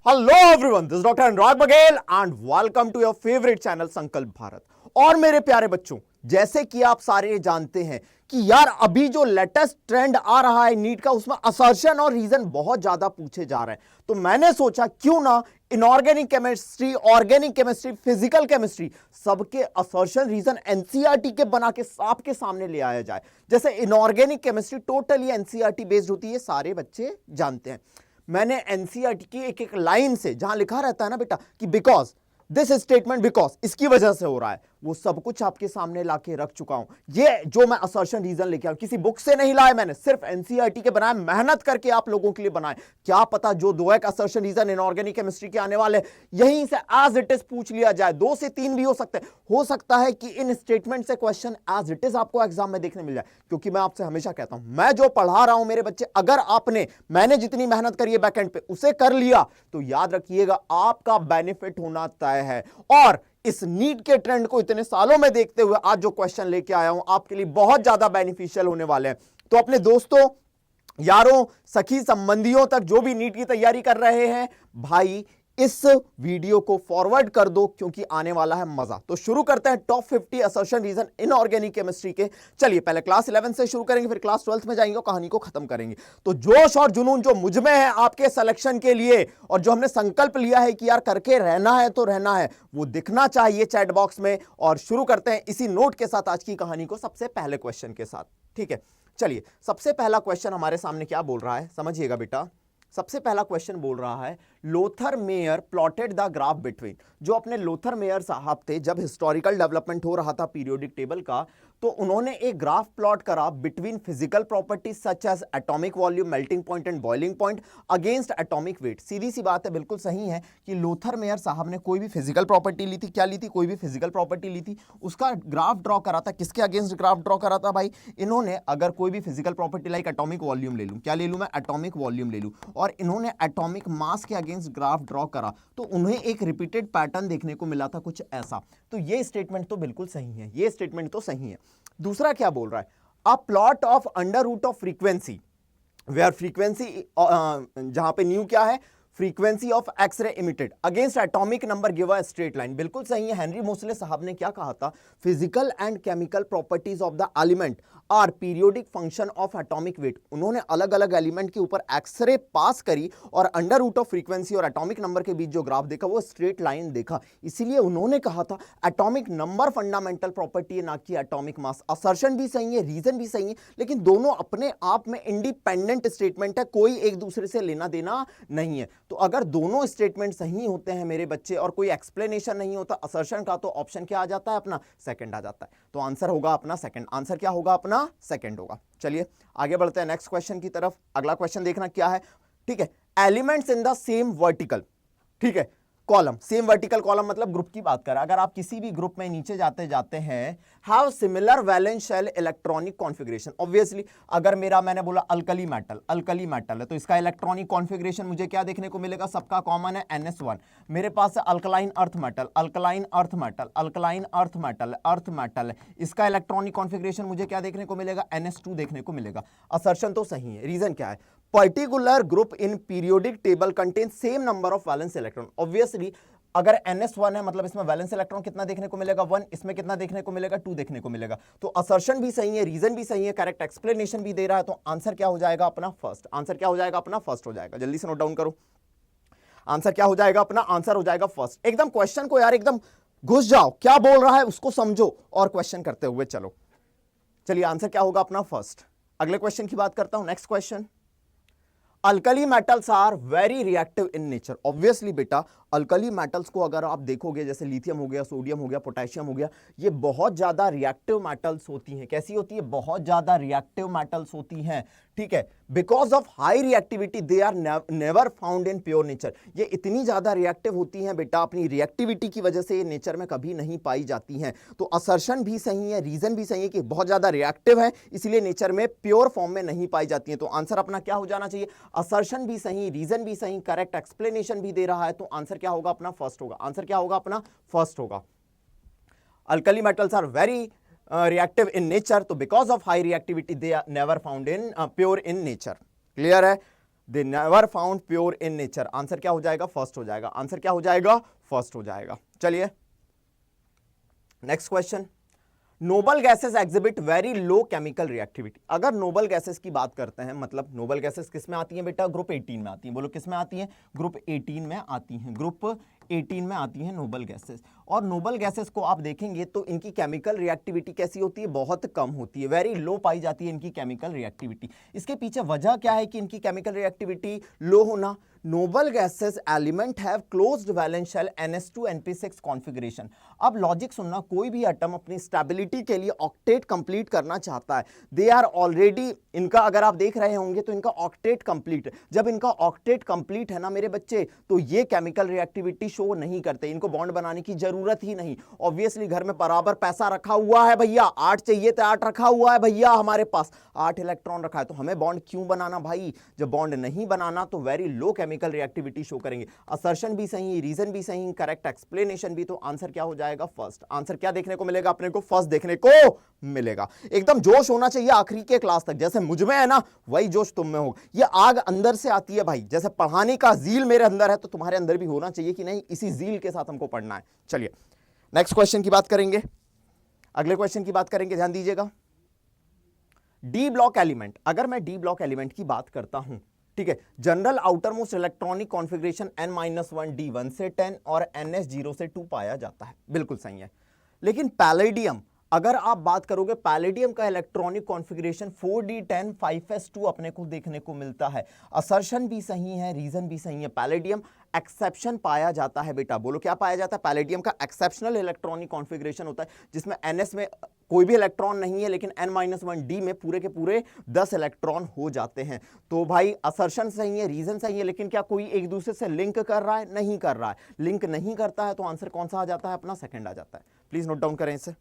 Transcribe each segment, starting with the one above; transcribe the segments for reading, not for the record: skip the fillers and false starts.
Hello everyone, this doctor Anurag Baghel and welcome to your favourite channel Sankalp Bharat. और मेरे प्यारे बच्चों, जैसे कि आप सारे जानते हैं कि यार अभी जो लेटेस्ट ट्रेंड आ रहा है नीट का, उसमें असर्शन और रीजन बहुत ज्यादा पूछे जा रहे हैं। तो मैंने सोचा क्यों ना inorganic chemistry, organic chemistry, physical chemistry, सबके असर्शन रीजन एनसीईआरटी के बना के आपके सामने ले आया जाए। जैसे inorganic chemistry totally NCERT based होती है, सारे बच्चे जानते हैं। मैंने एनसीईआरटी की एक एक लाइन से, जहां लिखा रहता है ना बेटा कि बिकॉज दिस स्टेटमेंट, बिकॉज इसकी वजह से हो रहा है, वो सब कुछ आपके सामने लाके रख चुका हूं। ये जो मैं असर्शन रीजन लेके आया, किसी बुक से नहीं लाया मैंने, सिर्फ एनसीईआरटी के बनाए, मेहनत करके आप लोगों के लिए बनाए। क्या पता जो दो एक असर्शन रीजन इनऑर्गेनिक केमिस्ट्री के आने वाले, यहीं से एज इट इज पूछ लिया जाए। 2 से 3 भी हो सकते हैं। हो सकता है कि इन स्टेटमेंट से क्वेश्चन एज इट इज आपको एग्जाम में देखने मिल जाए, क्योंकि मैं आपसे हमेशा कहता हूं, मैं जो पढ़ा रहा हूं मेरे बच्चे, अगर मैंने जितनी मेहनत करी है बैकएंड पे उसे कर लिया, तो याद रखिएगा आपका बेनिफिट होना तय है। और इस नीट के ट्रेंड को इतने सालों में देखते हुए आज जो क्वेश्चन लेके आया हूं आपके लिए बहुत ज्यादा बेनिफिशियल होने वाले हैं। तो अपने दोस्तों, यारों, सखी संबंधियों तक जो भी नीट की तैयारी कर रहे हैं, भाई इस वीडियो को फॉरवर्ड कर दो, क्योंकि आने वाला है मजा। तो शुरू करते हैं top 50 assertion reason inorganic chemistry के। चलिए पहले क्लास 11 से शुरू करेंगे, फिर क्लास 12 में जाएंगे और कहानी को खत्म करेंगे। तो जोश और जुनून जो मुझ में है आपके सिलेक्शन के लिए, और जो हमने संकल्प लिया है कि यार करके रहना है तो रहना है, वो दिखना चाहिए चैट बॉक्स में। और शुरू करते हैं इसी नोट के साथ आज की कहानी को, सबसे पहले क्वेश्चन के साथ। ठीक है, चलिए सबसे पहला क्वेश्चन हमारे सामने क्या बोल रहा है, समझिएगा बेटा। सबसे पहला क्वेश्चन बोल रहा है, Lothar Meyer plotted the graph between. जो अपने लोथर मेयर साहब थे, जब हिस्टोरिकल डेवलपमेंट हो रहा था पीरियोडिक टेबल का, तो उन्होंने एक ग्राफ प्लॉट करा between physical properties such as atomic volume, melting point and boiling point against atomic weight. सीधी सी बात है, बिल्कुल सही है कि लोथर मेयर साहब ने कोई भी फिजिकल प्रॉपर्टी ली थी, क्या ली थी, कोई भी फिजिकल प्रॉपर्टी ली थी, उसका ग्राफ ड्रॉ करा था। किसके अगेंस्ट ग्राफ ड्रॉ करा था भाई? इन्होंने अगर कोई भी physical property like atomic volume ले लूं, क्या ले लूं मैं? एटॉमिक वॉल्यूम ले लूं, और इन्होंने एटॉमिक मास के अगेंस्ट ग्राफ ड्रॉ करा, तो उन्हें एक रिपीटेड पैटर्न देखने को मिला था, कुछ ऐसा। तो ये स्टेटमेंट तो बिल्कुल सही है, ये स्टेटमेंट तो सही है। दूसरा क्या बोल रहा है? A plot of under root of frequency, where frequency, जहां पे न्यू क्या है? Frequency of X-ray emitted against atomic number give a straight line. बिल्कुल सही है। हेनरी मोसले साहब ने क्या कहा था? Physical and chemical properties of the element are periodic function of atomic weight. उन्होंने अलग अलग एलिमेंट के ऊपर एक्सरे पास करी और अंडर रूट ऑफ फ्रीक्वेंसी और एटॉमिक नंबर के बीच जो ग्राफ देखा वो स्ट्रेट लाइन देखा। इसीलिए उन्होंने कहा था एटॉमिक नंबर फंडामेंटल प्रॉपर्टी है, ना कि एटॉमिक मास। असर्शन भी सही है, रीजन भी सही है, लेकिन दोनों अपने आप में इंडिपेंडेंट स्टेटमेंट है, कोई एक दूसरे से लेना देना नहीं है। तो अगर दोनों स्टेटमेंट सही होते हैं मेरे बच्चे और कोई एक्सप्लेनेशन नहीं होता असर्शन का, तो ऑप्शन क्या आ जाता है अपना? सेकंड आ जाता है। तो आंसर होगा अपना सेकंड। आंसर क्या होगा अपना? सेकंड होगा। चलिए आगे बढ़ते हैं नेक्स्ट क्वेश्चन की तरफ। अगला क्वेश्चन देखना क्या है। ठीक है, elements in the same vertical, ठीक है, कॉलम, सेम वर्टिकल कॉलम मतलब ग्रुप की बात करें, अगर आप किसी भी ग्रुप में नीचे जाते जाते हैं, have similar valence shell electronic configuration. Obviously अगर मैंने बोला अल्कली मेटल है, तो इसका इलेक्ट्रॉनिक कॉन्फ़िगरेशन मुझे क्या देखने को मिलेगा? सबका कॉमन है NS1। मेरे पास है अल्कलाइन अर्थ मेटल, इसका इलेक्ट्रॉनिक कॉन्फ़िगरेशन मुझे क्या देखने को मिलेगा? NS2 देखने को मिलेगा। असर्शन तो सही है। रीजन क्या है? Particular group in periodic table contain same number of valence electron. Obviously अगर NS1 है मतलब इसमें वैलेंस इलेक्ट्रॉन कितना देखने को मिलेगा? 1। इसमें कितना देखने को मिलेगा? 2 देखने को मिलेगा। तो असर्शन भी सही है, रीजन भी सही है, करेक्ट एक्सप्लेनेशन भी दे रहा है। तो आंसर क्या हो जाएगा अपना? फर्स्ट। आंसर क्या हो जाएगा अपना? फर्स्ट हो जाएगा। जल्दी से नोट डाउन करो। आंसर क्या हो जाएगा अपना? आंसर हो जाएगा फर्स्ट। एकदम क्वेश्चन को यार एकदम घुस जाओ, क्या बोल रहा है उसको समझो और क्वेश्चन करते हुए चलो। चलिए आंसर क्या होगा अपना? फर्स्ट। अगले क्वेश्चन की बात करता हूं। Next question, alkali metals are very reactive in nature. Obviously बेटा अल्कली मेटल्स को अगर आप देखोगे, जैसे लिथियम हो गया, सोडियम हो गया, पोटेशियम हो गया, ये बहुत ज्यादा रिएक्टिव मेटल्स होती हैं। कैसी होती है? बहुत ज्यादा रिएक्टिव मेटल्स होती हैं। ठीक है, because of high reactivity they are never found in pure nature. ये इतनी ज्यादा रिएक्टिव होती हैं बेटा, अपनी रिएक्टिविटी की वजह से ये नेचर में कभी नहीं पाई जाती हैं। तो असर्शन भी सही है, रीजन भी सही है कि बहुत ज्यादा रिएक्टिव है, इसलिए नेचर में प्योर फॉर्म में नहीं पाई जाती है। तो आंसर अपना क्या हो जाना चाहिए? असर्शन भी सही, रीजन भी सही, करेक्ट एक्सप्लेनेशन भी दे रहा है। तो आंसर क्या होगा अपना? फर्स्ट होगा। आंसर क्या होगा अपना? फर्स्ट होगा। Alkali metals are very reactive in nature, तो because of high reactivity they are never found in pure in nature। Clear है? They never found pure in nature. Answer क्या हो जाएगा? फर्स्ट हो जाएगा। आंसर क्या हो जाएगा? फर्स्ट हो जाएगा। चलिए next question, noble gases exhibit very low chemical reactivity. अगर नोबल गैसेस की बात करते हैं, मतलब नोबल गैसेस किस में आती हैं बेटा? ग्रुप 18 में आती हैं। बोलो किस में आती हैं? ग्रुप 18 में आती हैं। ग्रुप 18 में आती हैं नोबल गैसेस। और नोबल गैसेस को आप देखेंगे तो इनकी केमिकल रिएक्टिविटी कैसी होती है? बहुत कम होती है, वेरी लो पाई जाती है इनकी केमिकल रिएक्टिविटी। इसके पीछे वजह क्या है कि इनकी केमिकल रिएक्टिविटी लो होना? Noble gases element have closed valence shell NH2 NP6 configuration. अब लॉजिक सुनना, कोई भी एटम अपनी स्टेबिलिटी के लिए ऑक्टेट कंप्लीट करना चाहता है, दे आर ऑलरेडी, इनका अगर आप देख रहे होंगे तो इनका ऑक्टेट कंप्लीट है। जब इनका ऑक्टेट कंप्लीट है ना मेरे बच्चे, तो ये केमिकल रिएक्टिविटी शो नहीं करते, इनको बॉन्ड बनाने की जरूरत ही नहीं। ऑब्वियसली घर में बराबर पैसा रखा हुआ है भैया, 8 चाहिए तो 8 रखा हुआ है भैया, हमारे पास 8 इलेक्ट्रॉन रखा है, तो हमें बॉन्ड क्यों बनाना भाई? जब बॉन्ड नहीं बनाना तो very low chemical reactivity show करेंगे। असर्शन भी सही, रीजन भी सही, करेक्ट एक्सप्लेनेशन भी। तो आंसर क्या हो जाएगा? फर्स्ट। आंसर क्या देखने को मिलेगा अपने को? फर्स्ट देखने को मिलेगा। एकदम जोश होना चाहिए आखिरी के क्लास तक, जैसे मुझ में है ना वही जोश तुम में हो। ये आग अंदर से आती है भाई, जैसे पढ़ाने का जील मेरे अंदर है तो तुम्हारे अंदर भी होना चाहिए कि नहीं, इसी जील के साथ हमको पढ़ना है। चलिए नेक्स्ट क्वेश्चन की बात करेंगे, अगले क्वेश्चन की बात करेंगे, ध्यान दीजिएगा। डी ब्लॉक एलिमेंट, अगर मैं डी ब्लॉक एलिमेंट की बात करता हूं, ठीक है, general outer most electronic configuration N-1 D1 से 10 और NS0 से 2 पाया जाता है, बिल्कुल सही है। लेकिन पैलेडियम, अगर आप बात करोगे पैलेडियम का इलेक्ट्रॉनिक कॉन्फ़िगरेशन 4D10 5s2 अपने को देखने को मिलता है। असर्शन भी सही है, रीजन भी सही है। पैलेडियम एक्सेप्शन पाया जाता है बेटा, बोलो क्या पाया जाता है? पैलेडियम का एक्सेप्शनल इलेक्ट्रॉनिक कॉन्फ़िगरेशन होता है जिसमें NS में कोई भी इलेक्ट्रॉन नहीं है, लेकिन N-1D में पूरे के पूरे 10 इलेक्ट्रॉन हो जाते हैं। तो भाई असर्शन सही है, रीजन सही है, लेकिन क्या कोई एक दूसरे से लिंक कर रहा है? नहीं कर रहा है। लिंक नहीं करता है तो आंसर कौन सा आ जाता है? अपना सेकंड आ जाता है। प्लीज नोट डाउन करें इसे।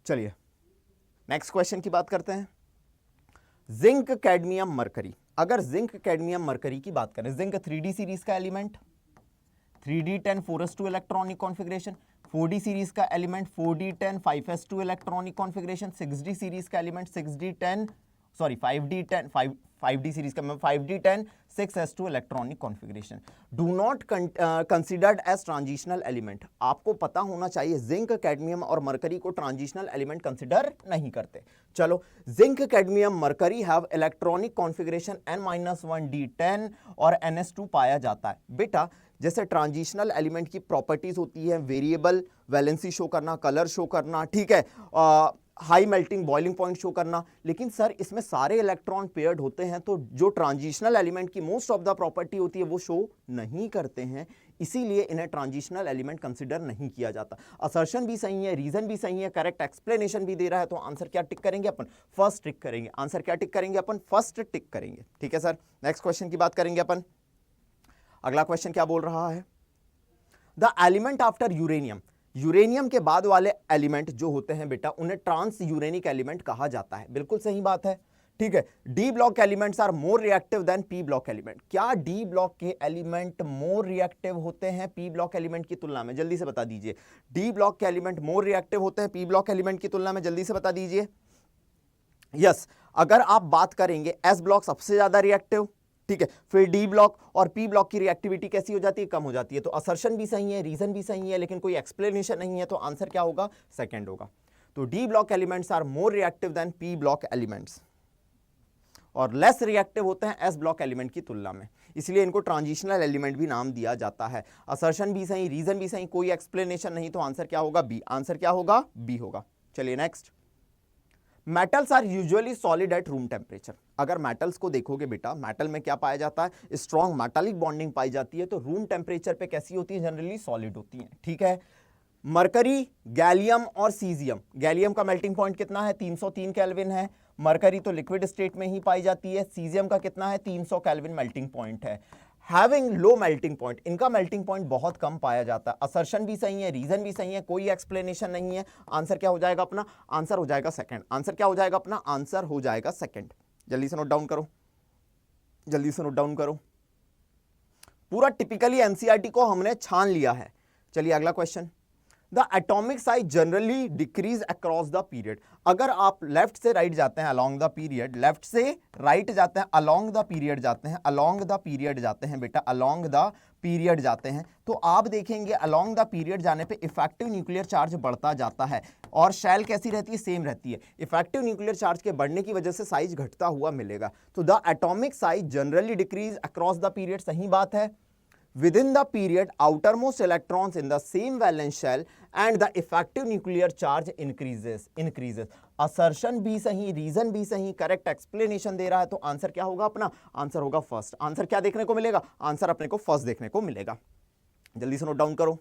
चलिए नेक्स्ट क्वेश्चन की बात करते हैं। जिंक कैडमियम मरकरी, अगर जिंक कैडमियम मरकरी की बात करें, जिंक 3D सीरीज का element 3D10 4s2 electronic configuration, 4D series का element 4D10 5s2 electronic configuration, 6D series का element 6D10 sorry 5D10 5D series का 5D10 6s2 electronic configuration. Do not considered as transitional element. आपको पता होना चाहिए zinc cadmium और mercury को transitional element consider नहीं करते। चलो, zinc cadmium mercury have electronic configuration N-1 D10 और NS2 पाया जाता है। बेटा जैसे ट्रांजिशनल एलिमेंट की प्रॉपर्टीज होती है, वेरिएबल वैलेंसी शो करना, कलर शो करना, ठीक है, high melting boiling point show करना, लेकिन सर इसमें सारे इलेक्ट्रॉन पेयर्ड होते हैं, तो जो ट्रांजिशनल एलिमेंट की मोस्ट ऑफ द प्रॉपर्टी होती है वो शो नहीं करते हैं, इसीलिए इन्हें ट्रांजिशनल एलिमेंट कंसिडर नहीं किया जाता। असर्शन भी सही है, रीजन भी सही है, करेक्ट एक्सप्लेनेशन भी दे रहा है, तो आंसर क्या टिक करेंगे अपन? फर्स्ट टिक करेंगे। आंसर क्या टिक करेंगे अपन? फर्स्ट टिक करेंगे। ठीक है सर, नेक्स्ट क्वेश्चन की बात करेंगे अपन। अगला क्वेश्चन क्या बोल रहा है? The element after uranium, uranium के बाद वाले एलिमेंट जो होते हैं बेटा उन्हें ट्रांस यूरेनिक एलिमेंट कहा जाता है। बिल्कुल सही बात है, ठीक है। D block elements are more reactive than p block element. क्या डी ब्लॉक के एलिमेंट मोर रिएक्टिव होते हैं पी ब्लॉक एलिमेंट की तुलना में? जल्दी से बता दीजिए। डी ब्लॉक के एलिमेंट मोर रिएक्टिव होते हैं पी ब्लॉक एलिमेंट की तुलना में? जल्दी से बता दीजिए। यस, अगर आप बात करेंगे एस ब्लॉक सबसे ज्यादा रिएक्टिव, ठीक है, फिर डी ब्लॉक और पी ब्लॉक की रिएक्टिविटी कैसी हो जाती है? कम हो जाती है। तो असर्शन भी सही है, रीजन भी सही है, लेकिन कोई एक्सप्लेनेशन नहीं है, तो आंसर क्या होगा? सेकंड होगा। तो d block elements are more reactive than p block elements और लेस रिएक्टिव होते हैं एस ब्लॉक एलिमेंट की तुलना में, इसलिए इनको ट्रांजिशनल एलिमेंट भी नाम दिया जाता है। असर्शन भी सही, रीजन भी सही, कोई एक्सप्लेनेशन नहीं, तो आंसर क्या होगा? बी। आंसर क्या होगा? बी होगा। चलिए next. Metals are usually solid at room temperature. अगर मेटल्स को देखोगे बेटा, मेटल में क्या पाया जाता है? स्ट्रॉन्ग मेटालिक बॉन्डिंग पाई जाती है, तो रूम टेम्परेचर पे कैसी होती है? जनरली सॉलिड होती है, ठीक है। मरकरी, गैलियम और सीजियम, गैलियम का मेल्टिंग पॉइंट कितना है? 303 केल्विन है। मरकरी तो लिक्विड स्टेट में ही पाई जाती है। सीजियम का कितना है? 300 केल्विन मेल्टिंग पॉइंट है। हैविंग लो मेल्टिंग पॉइंट, इनका मेल्टिंग पॉइंट बहुत कम पाया जाता है। असर्शन भी सही है, रीजन भी सही है, कोई एक्सप्लेनेशन नहीं है। आंसर क्या हो जाएगा अपना? आंसर हो जाएगा सेकंड। आंसर क्या हो जाएगा अपना? आंसर हो जाएगा सेकंड। जल्दी से नोट डाउन करो, जल्दी से नोट डाउन करो। पूरा टिपिकली एनसीईआरटी को हमने छान लिया है। चलिए अगला question. The atomic size generally decrease across the period. अगर आप लेफ्ट से राइट जाते हैं अलोंग द पीरियड, लेफ्ट से राइट जाते हैं अलोंग द पीरियड जाते हैं, अलोंग द पीरियड जाते हैं बेटा, अलोंग द पीरियड जाते हैं, तो आप देखेंगे अलोंग द पीरियड जाने पे इफेक्टिव न्यूक्लियर चार्ज बढ़ता जाता है और शेल कैसी रहती है, सेम रहती है। इफेक्टिव न्यूक्लियर चार्ज के बढ़ने की वजह से साइज घटता हुआ मिलेगा। तो the atomic size generally decrease across the period, सही बात है। Within the period, outermost electrons in the same valence shell and the effective nuclear charge increases. Assertion भी सही, रीजन भी सही, करेक्ट एक्सप्लेनेशन दे रहा है, तो आंसर क्या होगा अपना, आंसर होगा फर्स्ट। आंसर क्या देखने को मिलेगा, आंसर अपने को फर्स्ट देखने को मिलेगा। जल्दी से नोट डाउन करो।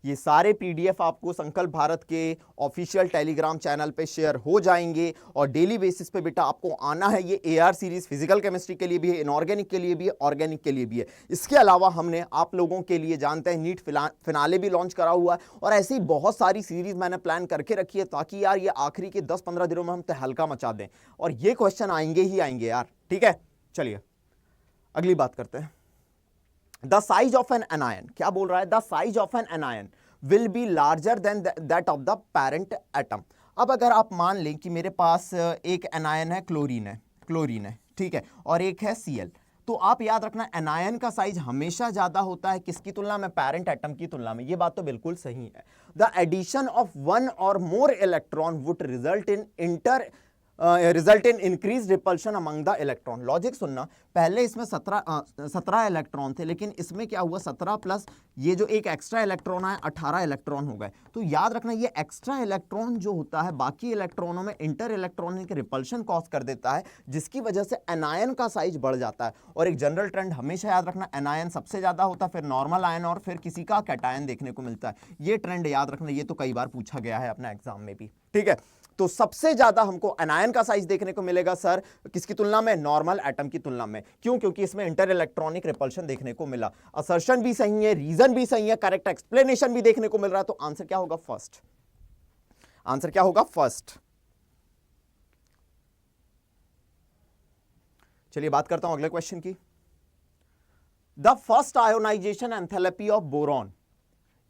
ये सारे पीडीएफ आपको संकल्प भारत के ऑफिशियल टेलीग्राम चैनल पे शेयर हो जाएंगे और डेली बेसिस पे बेटा आपको आना है। ये एआर सीरीज फिजिकल केमिस्ट्री के लिए भी है, इनऑर्गेनिक के लिए भी है, ऑर्गेनिक के लिए भी है। इसके अलावा हमने आप लोगों के लिए जानते हैं नीट फिनाले भी लॉन्च करा हुआ है और ऐसी बहुत सारी सीरीज मैंने प्लान करके रखी है ताकि यार ये आखिरी के 10-15 दिनों में हम तहलका मचा दें और ये क्वेश्चन आएंगे ही आएंगे यार, ठीक है। चलिए अगली बात करते हैं। The size of an anion, क्या बोल रहा है, the size of an anion will be larger than that of the parent atom. अब अगर आप मान लें कि मेरे पास एक एनायन है, क्लोरीन है, ठीक है, और एक है Cl, तो आप याद रखना एनायन का साइज हमेशा ज्यादा होता है किसकी तुलना में, पेरेंट एटम की तुलना में। ये बात तो बिल्कुल सही है। द एडिशन ऑफ वन और more electron would result in increase repulsion among the electron. Logic सुनना, पहले इसमें 17 इलेक्ट्रॉन थे, लेकिन इसमें क्या हुआ, 17 प्लस ये जो एक एक्स्ट्रा इलेक्ट्रॉन है 18 इलेक्ट्रॉन हो गए। तो याद रखना ये एक्स्ट्रा इलेक्ट्रॉन जो होता है बाकी इलेक्ट्रॉनों में इंटर इलेक्ट्रॉनिक रिपल्शन कॉज कर देता है, जिसकी वजह से एनायन का साइज बढ़ जाता है। और एक जनरल ट्रेंड हमेशा याद रखना, एनायन सबसे ज्यादा होता है, फिर नॉर्मल आयन और फिर किसी का कैटायन देखने को मिलता है। ये ट्रेंड याद रखना, ये तो कई बार पूछा गया है अपने एग्जाम में भी, ठीक है। तो सबसे ज्यादा हमको एनायन का साइज देखने को मिलेगा सर किसकी तुलना में, नॉर्मल एटम की तुलना में। क्यों, क्योंकि इसमें इंटर इलेक्ट्रॉनिक रिपल्शन देखने को मिला। असर्शन भी सही है, रीजन भी सही है, करेक्ट एक्सप्लेनेशन भी देखने को मिल रहा है। तो आंसर क्या होगा, फर्स्ट। आंसर क्या होगा, फर्स्ट। चलिए बात करता हूं अगले क्वेश्चन की। The first ionization enthalpy of boron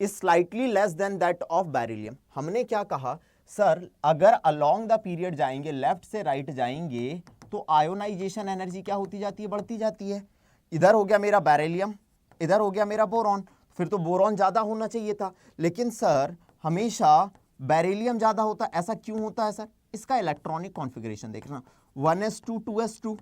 is slightly less than that of beryllium. हमने क्या कहा सर, अगर अलोंग द पीरियड जाएंगे, लेफ्ट से राइट जाएंगे, तो आयोनाइजेशन एनर्जी क्या होती जाती है, बढ़ती जाती है। इधर हो गया मेरा बेरिलियम, इधर हो गया मेरा बोरॉन, फिर तो बोरॉन ज्यादा होना चाहिए था, लेकिन सर हमेशा बेरिलियम ज्यादा होता है। ऐसा क्यों होता है सर, इसका इलेक्ट्रॉनिक कॉन्फ़िगरेशन देखना, 1s2 2s2,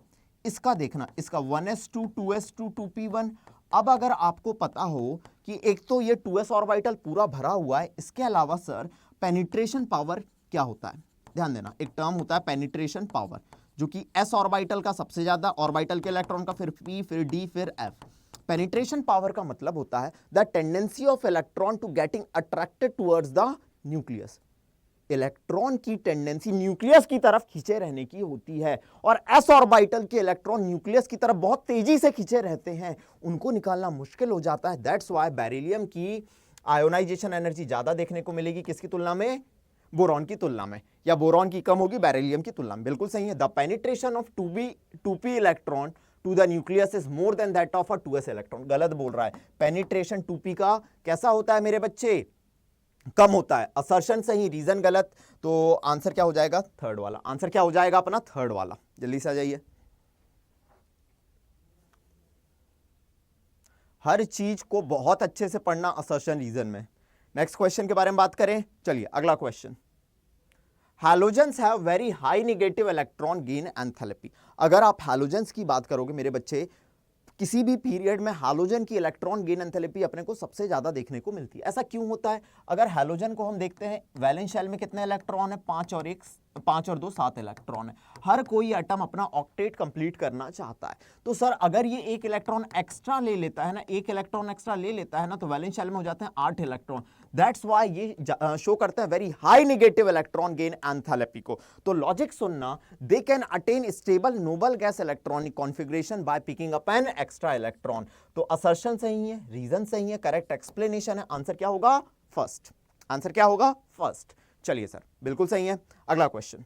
इसका देखना, इसका 1s2 2s2 2p1। अब अगर आपको पता हो कि एक तो ये 2s ऑर्बिटल पूरा भरा हुआ है, इसके अलावा सर पेनिट्रेशन पावर क्या होता है, ध्यान देना, एक टर्म होता है पेनिट्रेशन पावर, जो कि s ऑर्बिटल का सबसे ज्यादा, ऑर्बिटल के इलेक्ट्रॉन का, फिर p, फिर d, फिर f। पेनिट्रेशन पावर का मतलब होता है the tendency of electron to getting attracted towards the nucleus. Electron की टेंडेंसी न्यूक्लियस की तरफ खींचे रहने की होती है और s ऑर्बिटल के इलेक्ट्रॉन न्यूक्लियस की तरफ बहुत तेजी से खींचे रहते हैं, उनको निकालना मुश्किल हो जाता है। दैट्स व्हाई बेरिलियम की आयोनाइजेशन एनर्जी ज्यादा देखने को मिलेगी किसकी तुलना में, बोरॉन की तुलना में, या बोरॉन की कम होगी बेरिलियम की तुलना में। बिल्कुल सही है। The penetration of 2p electron to the nucleus is more than that of a 2s electron. गलत बोल रहा है, पेनिट्रेशन 2p का कैसा होता है मेरे बच्चे, कम होता है। असर्शन सही, रीजन गलत। तो आंसर क्या हो जाएगा, थर्ड वाला। आंसर क्या हो जाएगा अपना, थर्ड वाला। जल्दी से आ जाइए। हर चीज को बहुत अच्छे से पढ़ना असर्शन रीजन में। नेक्स्ट क्वेश्चन के बारे में बात करें, चलिए अगला question. Halogens have very high negative electron gain enthalpy. अगर आप हैलोजेंस की बात करोगे मेरे बच्चे, किसी भी पीरियड में हैलोजन की इलेक्ट्रॉन गेन एंथैल्पी अपने को सबसे ज्यादा देखने को मिलती है। ऐसा क्यों होता है, अगर हैलोजन को हम देखते हैं, वैलेंस शेल में कितने इलेक्ट्रॉन है, 5 और 2 7 इलेक्ट्रॉन है। हर कोई एटम अपना ऑक्टेट कंप्लीट करना चाहता है। तो सर अगर ये एक इलेक्ट्रॉन एक्स्ट्रा ले लेता है ना, एक इलेक्ट्रॉन एक्स्ट्रा ले लेता है ना, तो वैलेंस शेल में हो जाते हैं 8 इलेक्ट्रॉन। दैट्स व्हाई ये शो करता है very high negative electron gain enthalpy को। तो लॉजिक सुनना, they can attain stable noble gas electronic configuration by picking up an extra electron. तो असर्शन सही है, रीजन सही है, करेक्ट एक्सप्लेनेशन है। आंसर क्या होगा, फर्स्ट। आंसर क्या होगा, फर्स्ट। चलिए सर बिल्कुल सही है। अगला क्वेश्चन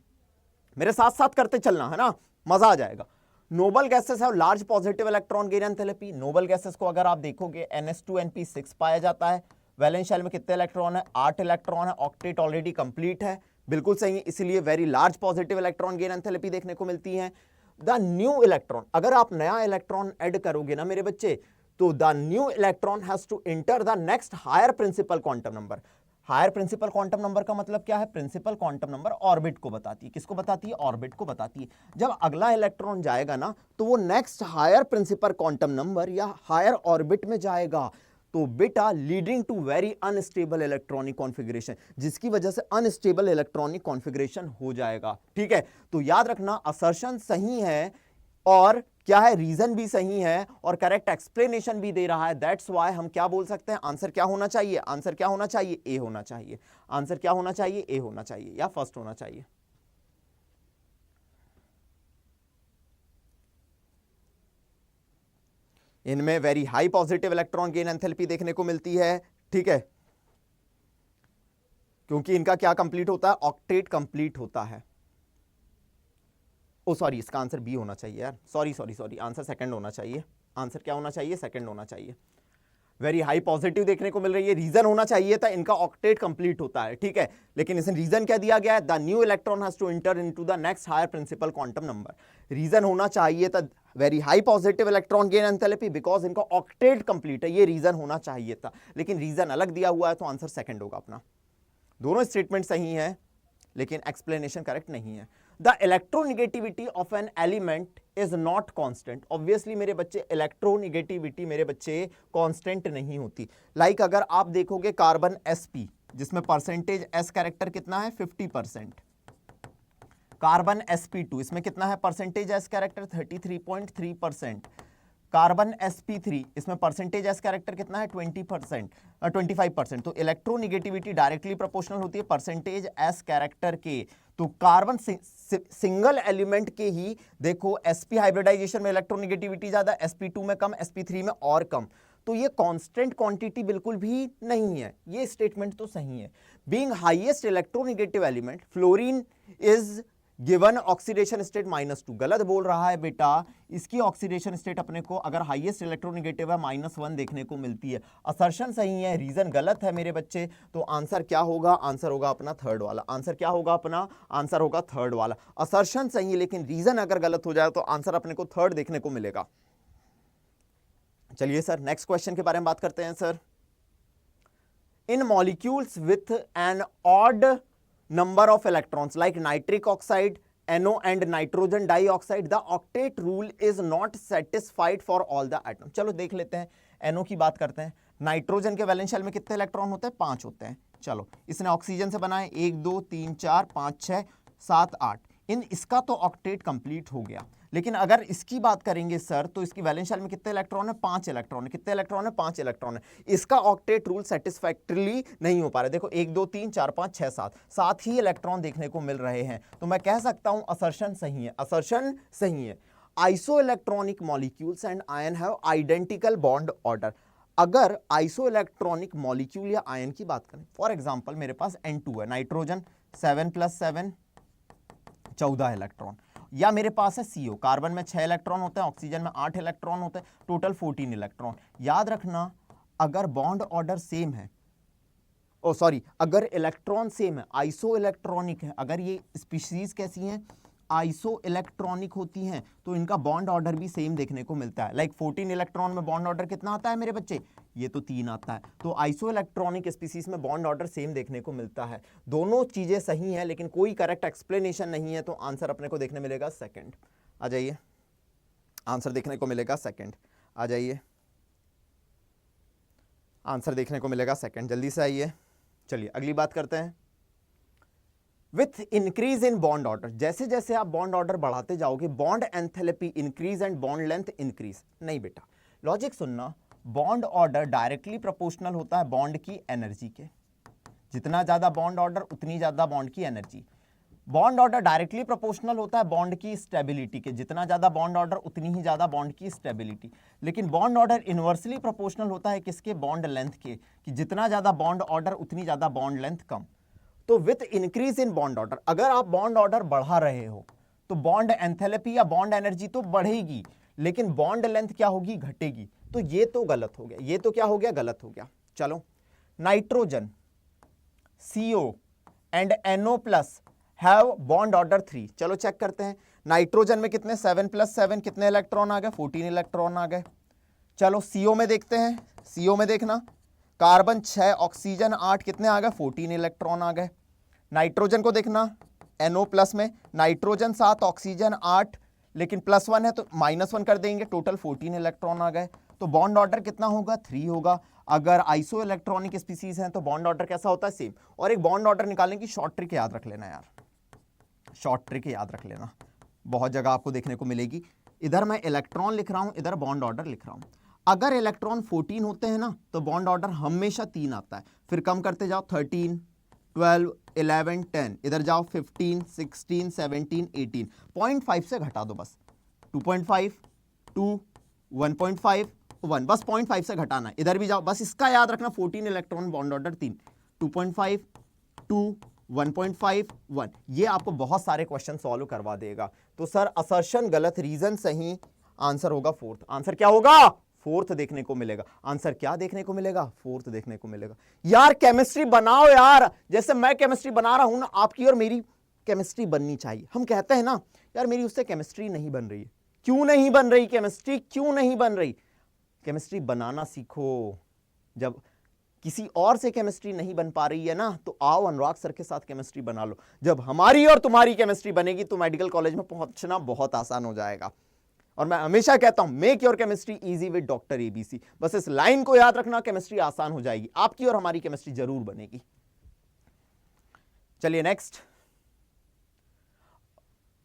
मेरे साथ साथ करते चलना है ना, मजा आ जाएगा। Noble gases have large positive electron gain enthalpy. Noble gases को अगर आप देखोगे NH2NP6 पाया जाता है। वैलेंस शेल में कितने इलेक्ट्रॉन है? 8 इलेक्ट्रॉन है। ऑक्टेट ऑलरेडी कंप्लीट है, बिल्कुल सही है, इसलिए very large positive electron gain enthalpy देखने को मिलती है। द न्यू इलेक्ट्रॉन, अगर आप नया इलेक्ट्रॉन ऐड करोगे ना मेरे बच्चे, तो the new electron has to enter the next higher principal quantum number. Higher principal quantum number का मतलब क्या है? प्रिंसिपल क्वांटम नंबर ऑर्बिट को बताती है। किसको बताती है? ऑर्बिट को बताती है। जब अगला इलेक्ट्रॉन जाएगा ना, तो वो next higher principal quantum number या हायर ऑर्बिट में जाएगा, तो बेटा leading to very unstable electronic configuration, जिसकी वजह से अनस्टेबल इलेक्ट्रॉनिक कॉन्फ़िगरेशन हो जाएगा। ठीक है, तो याद रखना असर्शन सही है और क्या है, रीजन भी सही है और करेक्ट एक्सप्लेनेशन भी दे रहा है। दैट्स व्हाई हम क्या बोल सकते हैं, आंसर क्या होना चाहिए? आंसर क्या होना चाहिए? ए होना चाहिए। आंसर क्या होना चाहिए? ए होना चाहिए या फर्स्ट होना चाहिए। इनमें very high positive electron gain enthalpy देखने को मिलती है। ठीक है, क्योंकि इनका क्या कंप्लीट होता है? ऑक्टेट कंप्लीट होता है। ओ सॉरी, इसका आंसर बी होना चाहिए यार, सॉरी, आंसर सेकंड होना चाहिए। आंसर क्या होना चाहिए? सेकंड होना चाहिए। वेरी हाई पॉजिटिव देखने को मिल रही है, रीजन होना चाहिए था इनका ऑक्टेट कंप्लीट होता है। ठीक है, लेकिन इसमें रीजन क्या दिया गया है? The new electron has to enter into the next higher principal quantum number. Reason होना चाहिए था very high positive electron gain enthalpy because इनका ऑक्टेट कंप्लीट है, ये रीजन होना चाहिए था, लेकिन रीजन अलग दिया हुआ है, तो आंसर सेकंड होगा अपना। दोनों स्टेटमेंट सही है, लेकिन एक्सप्लेनेशन करेक्ट नहीं है। The electronegativity of an element is not constant. Obviously मेरे बच्चे, इलेक्ट्रोनिगेटिविटी मेरे बच्चे कांस्टेंट नहीं होती। लाइक अगर आप देखोगे कार्बन sp, जिसमें परसेंटेज s कैरेक्टर कितना है? 50%। कार्बन sp2, इसमें कितना है percentage s character? 33.3%। Carbon sp3, इसमें परसेंटेज s कैरेक्टर कितना है? 25%। तो इलेक्ट्रोनिगेटिविटी डायरेक्टली प्रोपोर्शनल होती है परसेंटेज s कैरेक्टर के। तो कार्बन सिंगल एलिमेंट के ही देखो, sp हाइब्रिडाइजेशन में इलेक्ट्रोनिगेटिविटी ज्यादा, sp2 में कम, sp3 में और कम, तो ये कांस्टेंट क्वांटिटी बिल्कुल भी नहीं है। ये स्टेटमेंट तो सही है। Being highest electronegative element, fluorine is given oxidation state -2। गलत बोल रहा है बेटा, इसकी ऑक्सीडेशन स्टेट अपने को अगर हाईएस्ट इलेक्ट्रोनिगेटिव है -1 देखने को मिलती है। असर्शन सही है, रीजन गलत है मेरे बच्चे, तो आंसर क्या होगा? आंसर होगा अपना थर्ड वाला। आंसर क्या होगा अपना? आंसर होगा थर्ड वाला। असर्शन सही है, लेकिन रीजन अगर गलत हो जाए तो आंसर अपने को थर्ड देखने को मिलेगा। चलिए सर, नेक्स्ट क्वेश्चन के बारे में बात करते हैं sir. In molecules with an odd number of electrons like nitric oxide, NO and nitrogen dioxide, the octet rule is not satisfied for all the atoms। चलो देख लेते हैं, NO की बात करते हैं। नाइट्रोजन के वैलेंस शेल में कितने इलेक्ट्रॉन होते हैं? 5 होते हैं। चलो, इसने ऑक्सीजन से बनाए 1 2 3 4 5 6 7 8, इसका तो ऑक्टेट कंप्लीट हो गया। लेकिन अगर इसकी बात करेंगे सर, तो इसकी वैलेंस शेल में कितने इलेक्ट्रॉन है? 5 इलेक्ट्रॉन है। कितने इलेक्ट्रॉन है? 5 इलेक्ट्रॉन है। इसका ऑक्टेट रूल सेटिस्फैक्टरली नहीं हो पा रहा। देखो 1 2 3 4 5 6 7 ही इलेक्ट्रॉन देखने को मिल रहे हैं, तो मैं कह सकता हूं असर्शन सही है। असर्शन सही है। Iso electronic molecules and ion have identical bond order. अगर आइसो इलेक्ट्रॉनिक मॉलिक्यूल या आयन की बात करें, फॉर एग्जाम्पल मेरे पास N2 है, नाइट्रोजन 7 + 7 14 इलेक्ट्रॉन, या मेरे पास है CO, कार्बन में 6 इलेक्ट्रॉन होते हैं, ऑक्सीजन में 8 इलेक्ट्रॉन होते हैं, टोटल 14 इलेक्ट्रॉन। याद रखना, अगर बॉन्ड ऑर्डर सेम है, ओ सॉरी, अगर इलेक्ट्रॉन सेम है, आइसो इलेक्ट्रॉनिक है, अगर ये स्पीशीज कैसी हैं? आइसो इलेक्ट्रॉनिक होती हैं, तो इनका बॉन्ड ऑर्डर भी सेम देखने को मिलता है। लाइक 14 इलेक्ट्रॉन में बॉन्ड ऑर्डर कितना आता है मेरे बच्चे? ये तो 3 आता है। तो आइसो इलेक्ट्रॉनिक स्पीशीज में बॉन्ड ऑर्डर सेम देखने को मिलता है। दोनों चीजें सही हैं, लेकिन कोई करेक्ट एक्सप्लेनेशन नहीं है, तो आंसर अपने को देखने मिलेगा सेकंड। आ जाइए, आंसर देखने को मिलेगा सेकंड। आ जाइए, आंसर देखने को मिलेगा सेकंड, जल्दी से आइए। चलिए अगली बात करते हैं। With increase in bond order, जैसे जैसे आप बॉन्ड ऑर्डर बढ़ाते जाओगे, bond enthalpy increase and bond length increase. नहीं बेटा, लॉजिक सुनना, बॉन्ड ऑर्डर डायरेक्टली प्रोपोर्शनल होता है बॉन्ड की एनर्जी के। जितना ज्यादा बॉन्ड ऑर्डर उतनी ज्यादा बॉन्ड की energy. Bond order directly proportional होता है बॉन्ड की स्टेबिलिटी के। जितना ज्यादा बॉन्ड ऑर्डर उतनी ही ज्यादा बॉन्ड की स्टेबिलिटी। लेकिन बॉन्ड ऑर्डर इनवर्सली प्रोपोर्शनल होता है किसके? बॉन्ड लेंथ के, कि जितना ज्यादा बॉन्ड ऑर्डर उतनी ज्यादा बॉन्ड लेंथ कम। तो with increase in bond order, अगर आप बॉन्ड ऑर्डर बढ़ा रहे हो तो बॉन्ड एंथैल्पी या बॉन्ड एनर्जी तो बढ़ेगी, लेकिन बॉन्ड लेंथ क्या होगी, घटेगी। तो ये तो गलत हो गया, ये तो क्या हो गया, गलत हो गया। चलो, nitrogen CO and NO plus have bond order 3। चलो चेक करते हैं, नाइट्रोजन में कितने 7 + 7 कितने इलेक्ट्रॉन आ गए, 14 इलेक्ट्रॉन आ गए। चलो CO में देखते हैं, CO में देखना, कार्बन 6 ऑक्सीजन 8 कितने आ गए, 14 इलेक्ट्रॉन आ गए। नाइट्रोजन को देखना, NO प्लस में नाइट्रोजन 7 ऑक्सीजन 8, लेकिन +1 है तो -1 कर देंगे, टोटल 14 इलेक्ट्रॉन आ गए। तो बॉन्ड ऑर्डर कितना होगा, 3 होगा। अगर आइसो इलेक्ट्रॉनिक स्पीसीज हैं तो बॉन्ड ऑर्डर कैसा होता है, सेम। और एक बॉन्ड ऑर्डर निकालने की शॉर्ट ट्रिक याद रख लेना यार, शॉर्ट ट्रिक याद रख लेना, बहुत जगह आपको देखने को मिलेगी। इधर मैं इलेक्ट्रॉन लिख रहा हूं, इधर बॉन्ड ऑर्डर लिख रहा हूं। अगर इलेक्ट्रॉन 14 होते हैं ना तो बॉन्ड ऑर्डर हमेशा 3 आता है, फिर कम करते जाओ 13 12 11 10, इधर जाओ 15 16 17 18, 0.5 से घटा दो बस, 2.5 2 1.5 1, बस 0.5 से घटाना है। इधर भी जाओ, बस इसका याद रखना, 14 इलेक्ट्रॉन बॉन्ड ऑर्डर 3, 2.5 2 1.5 1, ये आपको बहुत सारे क्वेश्चन सॉल्व करवा देगा। तो सर असर्शन गलत, रीजन सही, आंसर होगा फोर्थ। आंसर क्या होगा, फोर्थ देखने को मिलेगा। आंसर क्या देखने को मिलेगा, फोर्थ देखने को मिलेगा। यार केमिस्ट्री बनाओ यार, जैसे मैं केमिस्ट्री बना रहा हूं ना, आपकी और मेरी केमिस्ट्री बननी चाहिए। हम कहते हैं ना यार मेरी उससे केमिस्ट्री नहीं बन रही है, क्यों नहीं बन रही केमिस्ट्री, क्यों नहीं बन रही? केमिस्ट्री बनाना सीखो। जब किसी और से केमिस्ट्री नहीं बन पा रही है ना, तो आओ अनुराग सर के साथ केमिस्ट्री बना लो। जब हमारी और तुम्हारी केमिस्ट्री बनेगी तो मेडिकल कॉलेज में पहुंचना बहुत आसान हो जाएगा। और मैं हमेशा कहता हूं, make your chemistry easy with doctor ABC। बस इस लाइन को याद रखना, केमिस्ट्री आसान हो जाएगी, आपकी और हमारी केमिस्ट्री जरूर बनेगी। चलिए next,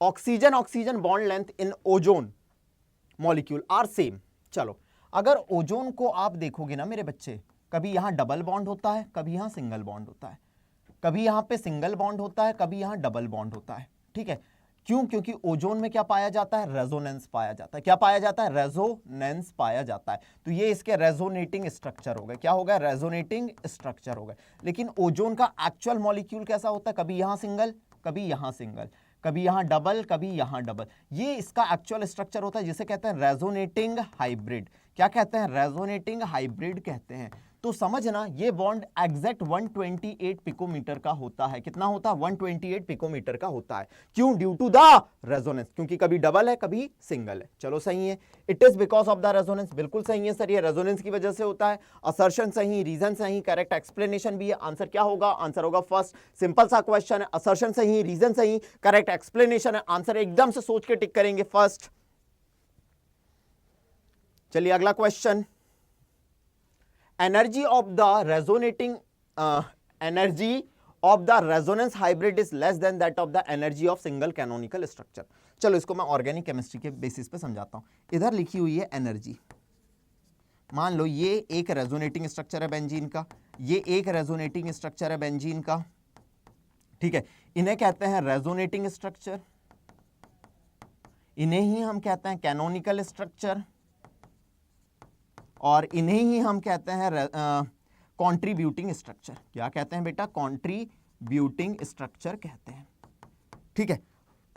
oxygen oxygen bond length in ozone molecule are same. चलो, अगर ओजोन को आप देखोगे ना मेरे बच्चे, कभी यहां डबल बॉन्ड होता है, कभी यहां सिंगल बॉन्ड होता है, कभी यहां पे सिंगल बॉन्ड होता है, कभी यहां डबल बॉन्ड होता है। ठीक है, क्यों? क्योंकि ओजोन में क्या पाया जाता है, रेजोनेंस पाया जाता है। क्या पाया जाता है, रेजोनेंस पाया जाता है। तो ये इसके रेजोनेटिंग स्ट्रक्चर हो गए। क्या हो गया, रेजोनेटिंग स्ट्रक्चर हो गए। लेकिन ओजोन का एक्चुअल मॉलिक्यूल कैसा होता है, कभी यहां सिंगल, कभी यहां सिंगल, कभी यहां डबल, कभी यहां डबल। ये इसका एक्चुअल स्ट्रक्चर होता है, जिसे कहते हैं रेजोनेटिंग हाइब्रिड। क्या कहते हैं, रेजोनेटिंग हाइब्रिड कहते हैं। तो समझना, ये बॉन्ड एग्जैक्ट 128 पिकोमीटर का होता है। कितना होता है, 128 पिकोमीटर का होता है। क्यों? ड्यू टू द रेजोनेंस, क्योंकि कभी डबल है कभी सिंगल है। चलो सही है, it is because of the resonance, बिल्कुल सही है सर, ये रेजोनेंस की वजह से होता है। असर्शन सही, रीजन सही, करेक्ट एक्सप्लेनेशन भी है। आंसर क्या होगा, आंसर होगा फर्स्ट। सिंपल सा क्वेश्चन है, असर्शन सही, रीजन सही, करेक्ट एक्सप्लेनेशन है। आंसर एकदम से सोच के टिक करेंगे, फर्स्ट। चलिए अगला question, energy of the resonating energy of the resonance hybrid is less than that of the energy of single canonical structure। चलो इसको मैं ऑर्गेनिक केमिस्ट्री के बेसिस पे समझाता हूं। इधर लिखी हुई है एनर्जी, मान लो ये एक रेजोनेटिंग स्ट्रक्चर है बेंजीन का, ये एक रेजोनेटिंग स्ट्रक्चर है बेंजीन का। ठीक है, इन्हें कहते हैं रेजोनेटिंग स्ट्रक्चर, इन्हें ही हम कहते हैं कैनोनिकल स्ट्रक्चर, और इन्हें ही हम कहते हैं कंट्रीब्यूटिंग स्ट्रक्चर। क्या कहते हैं बेटा, कंट्रीब्यूटिंग स्ट्रक्चर कहते हैं। ठीक है,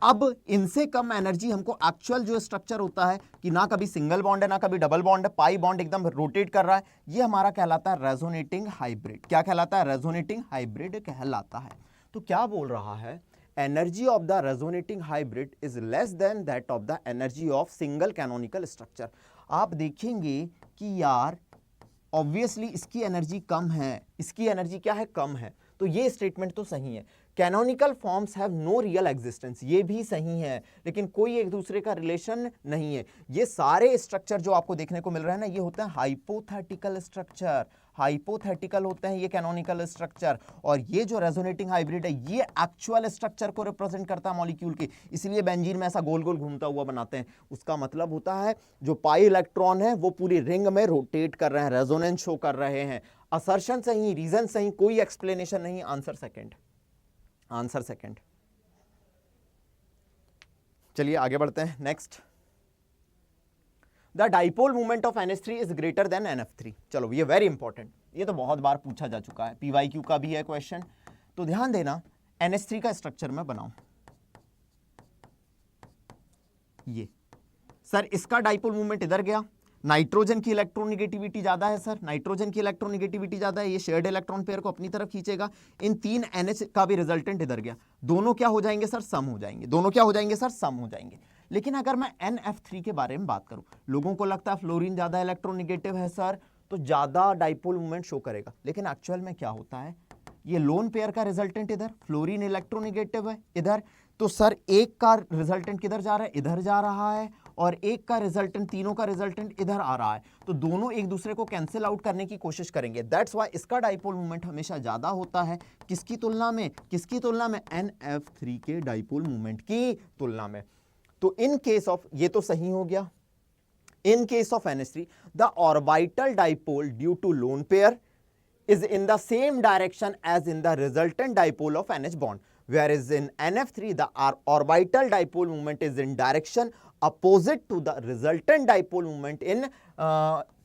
अब इनसे कम एनर्जी हमको एक्चुअल जो स्ट्रक्चर होता है कि ना कभी सिंगल बॉन्ड है ना कभी डबल बॉन्ड है, पाई बॉन्ड एकदम रोटेट कर रहा है, ये हमारा कहलाता है रेजोनेटिंग हाइब्रिड। क्या कहलाता है, रेजोनेटिंग हाइब्रिड कहलाता है। तो क्या बोल रहा है, energy of the resonating hybrid is less than that of the energy of single canonical structure. आप देखेंगे कि यार ऑब्वियसली इसकी एनर्जी कम है, इसकी एनर्जी क्या है, कम है। तो ये स्टेटमेंट तो सही है। Canonical forms have no real existence, ये भी सही है, लेकिन कोई एक दूसरे का रिलेशन नहीं है। ये सारे स्ट्रक्चर जो आपको देखने को मिल रहा है ना, ये होता है हाइपोथेटिकल स्ट्रक्चर, हाइपोथेटिकल होते हैं ये कैनोनिकल स्ट्रक्चर। और ये जो रेजोनेटिंग हाइब्रिड है, ये एक्चुअल स्ट्रक्चर को रिप्रेजेंट करता है मॉलिक्यूल के, इसलिए बेंजीन में ऐसा गोल गोल घूमता हुआ बनाते हैं। उसका मतलब होता है जो पाई इलेक्ट्रॉन है वो पूरी रिंग में रोटेट कर रहे हैं, रेजोनेंस शो कर रहे हैं। असर्शन सही, रीजन सही, कोई एक्सप्लेनेशन नहीं। Answer second, answer second. चलिए आगे बढ़ते हैं, next. The dipole movement of NH3 is greater than NF3। चलो ये वेरी इंपॉर्टेंट, ये तो बहुत बार पूछा जा चुका है, PYQ का भी है क्वेश्चन। तो ध्यान देना, NH3 का स्ट्रक्चर मैं बनाऊं, ये सर इसका डाइपोल मूवमेंट इधर गया, नाइट्रोजन की इलेक्ट्रोनेगेटिविटी ज्यादा है सर, नाइट्रोजन की इलेक्ट्रोनेगेटिविटी ज्यादा है, ये शेयर्ड इलेक्ट्रॉन पेयर को अपनी तरफ खींचेगा, इन 3 NH का भी रिजल्टेंट इधर गया, दोनों क्या हो जाएंगे सर, सम हो जाएंगे, दोनों क्या हो जाएंगे सर, सम हो जाएंगे। लेकिन अगर मैं NF3 के बारे में बात करूं, लोगों को लगता है फ्लोरीन ज्यादा इलेक्ट्रोनेगेटिव है सर, तो ज्यादा डाइपोल मूवमेंट शो करेगा, लेकिन एक्चुअल में क्या होता है, ये लोन पेयर का रिजल्टेंट इधर, फ्लोरीन इलेक्ट्रोनेगेटिव है इधर, तो सर एक का रिजल्टेंट किधर जा रहा है, इधर जा रहा है, और एक का रिजल्टेंट, तीनों का रिजल्टेंट इधर आ रहा है, तो दोनों एक दूसरे को कैंसिल आउट करने की कोशिश करेंगे। दैट्स व्हाई इसका डाइपोल मूवमेंट हमेशा ज्यादा होता है, किसकी तुलना में, किसकी तुलना में, NF3 के डाइपोल मूवमेंट की तुलना में। तो इन केस ऑफ, ये तो सही हो गया, in case of NH3 the orbital dipole due to lone pair is in the same direction as in the resultant dipole of NH bond, whereas in NF3 the orbital dipole moment is in direction opposite to the resultant dipole moment in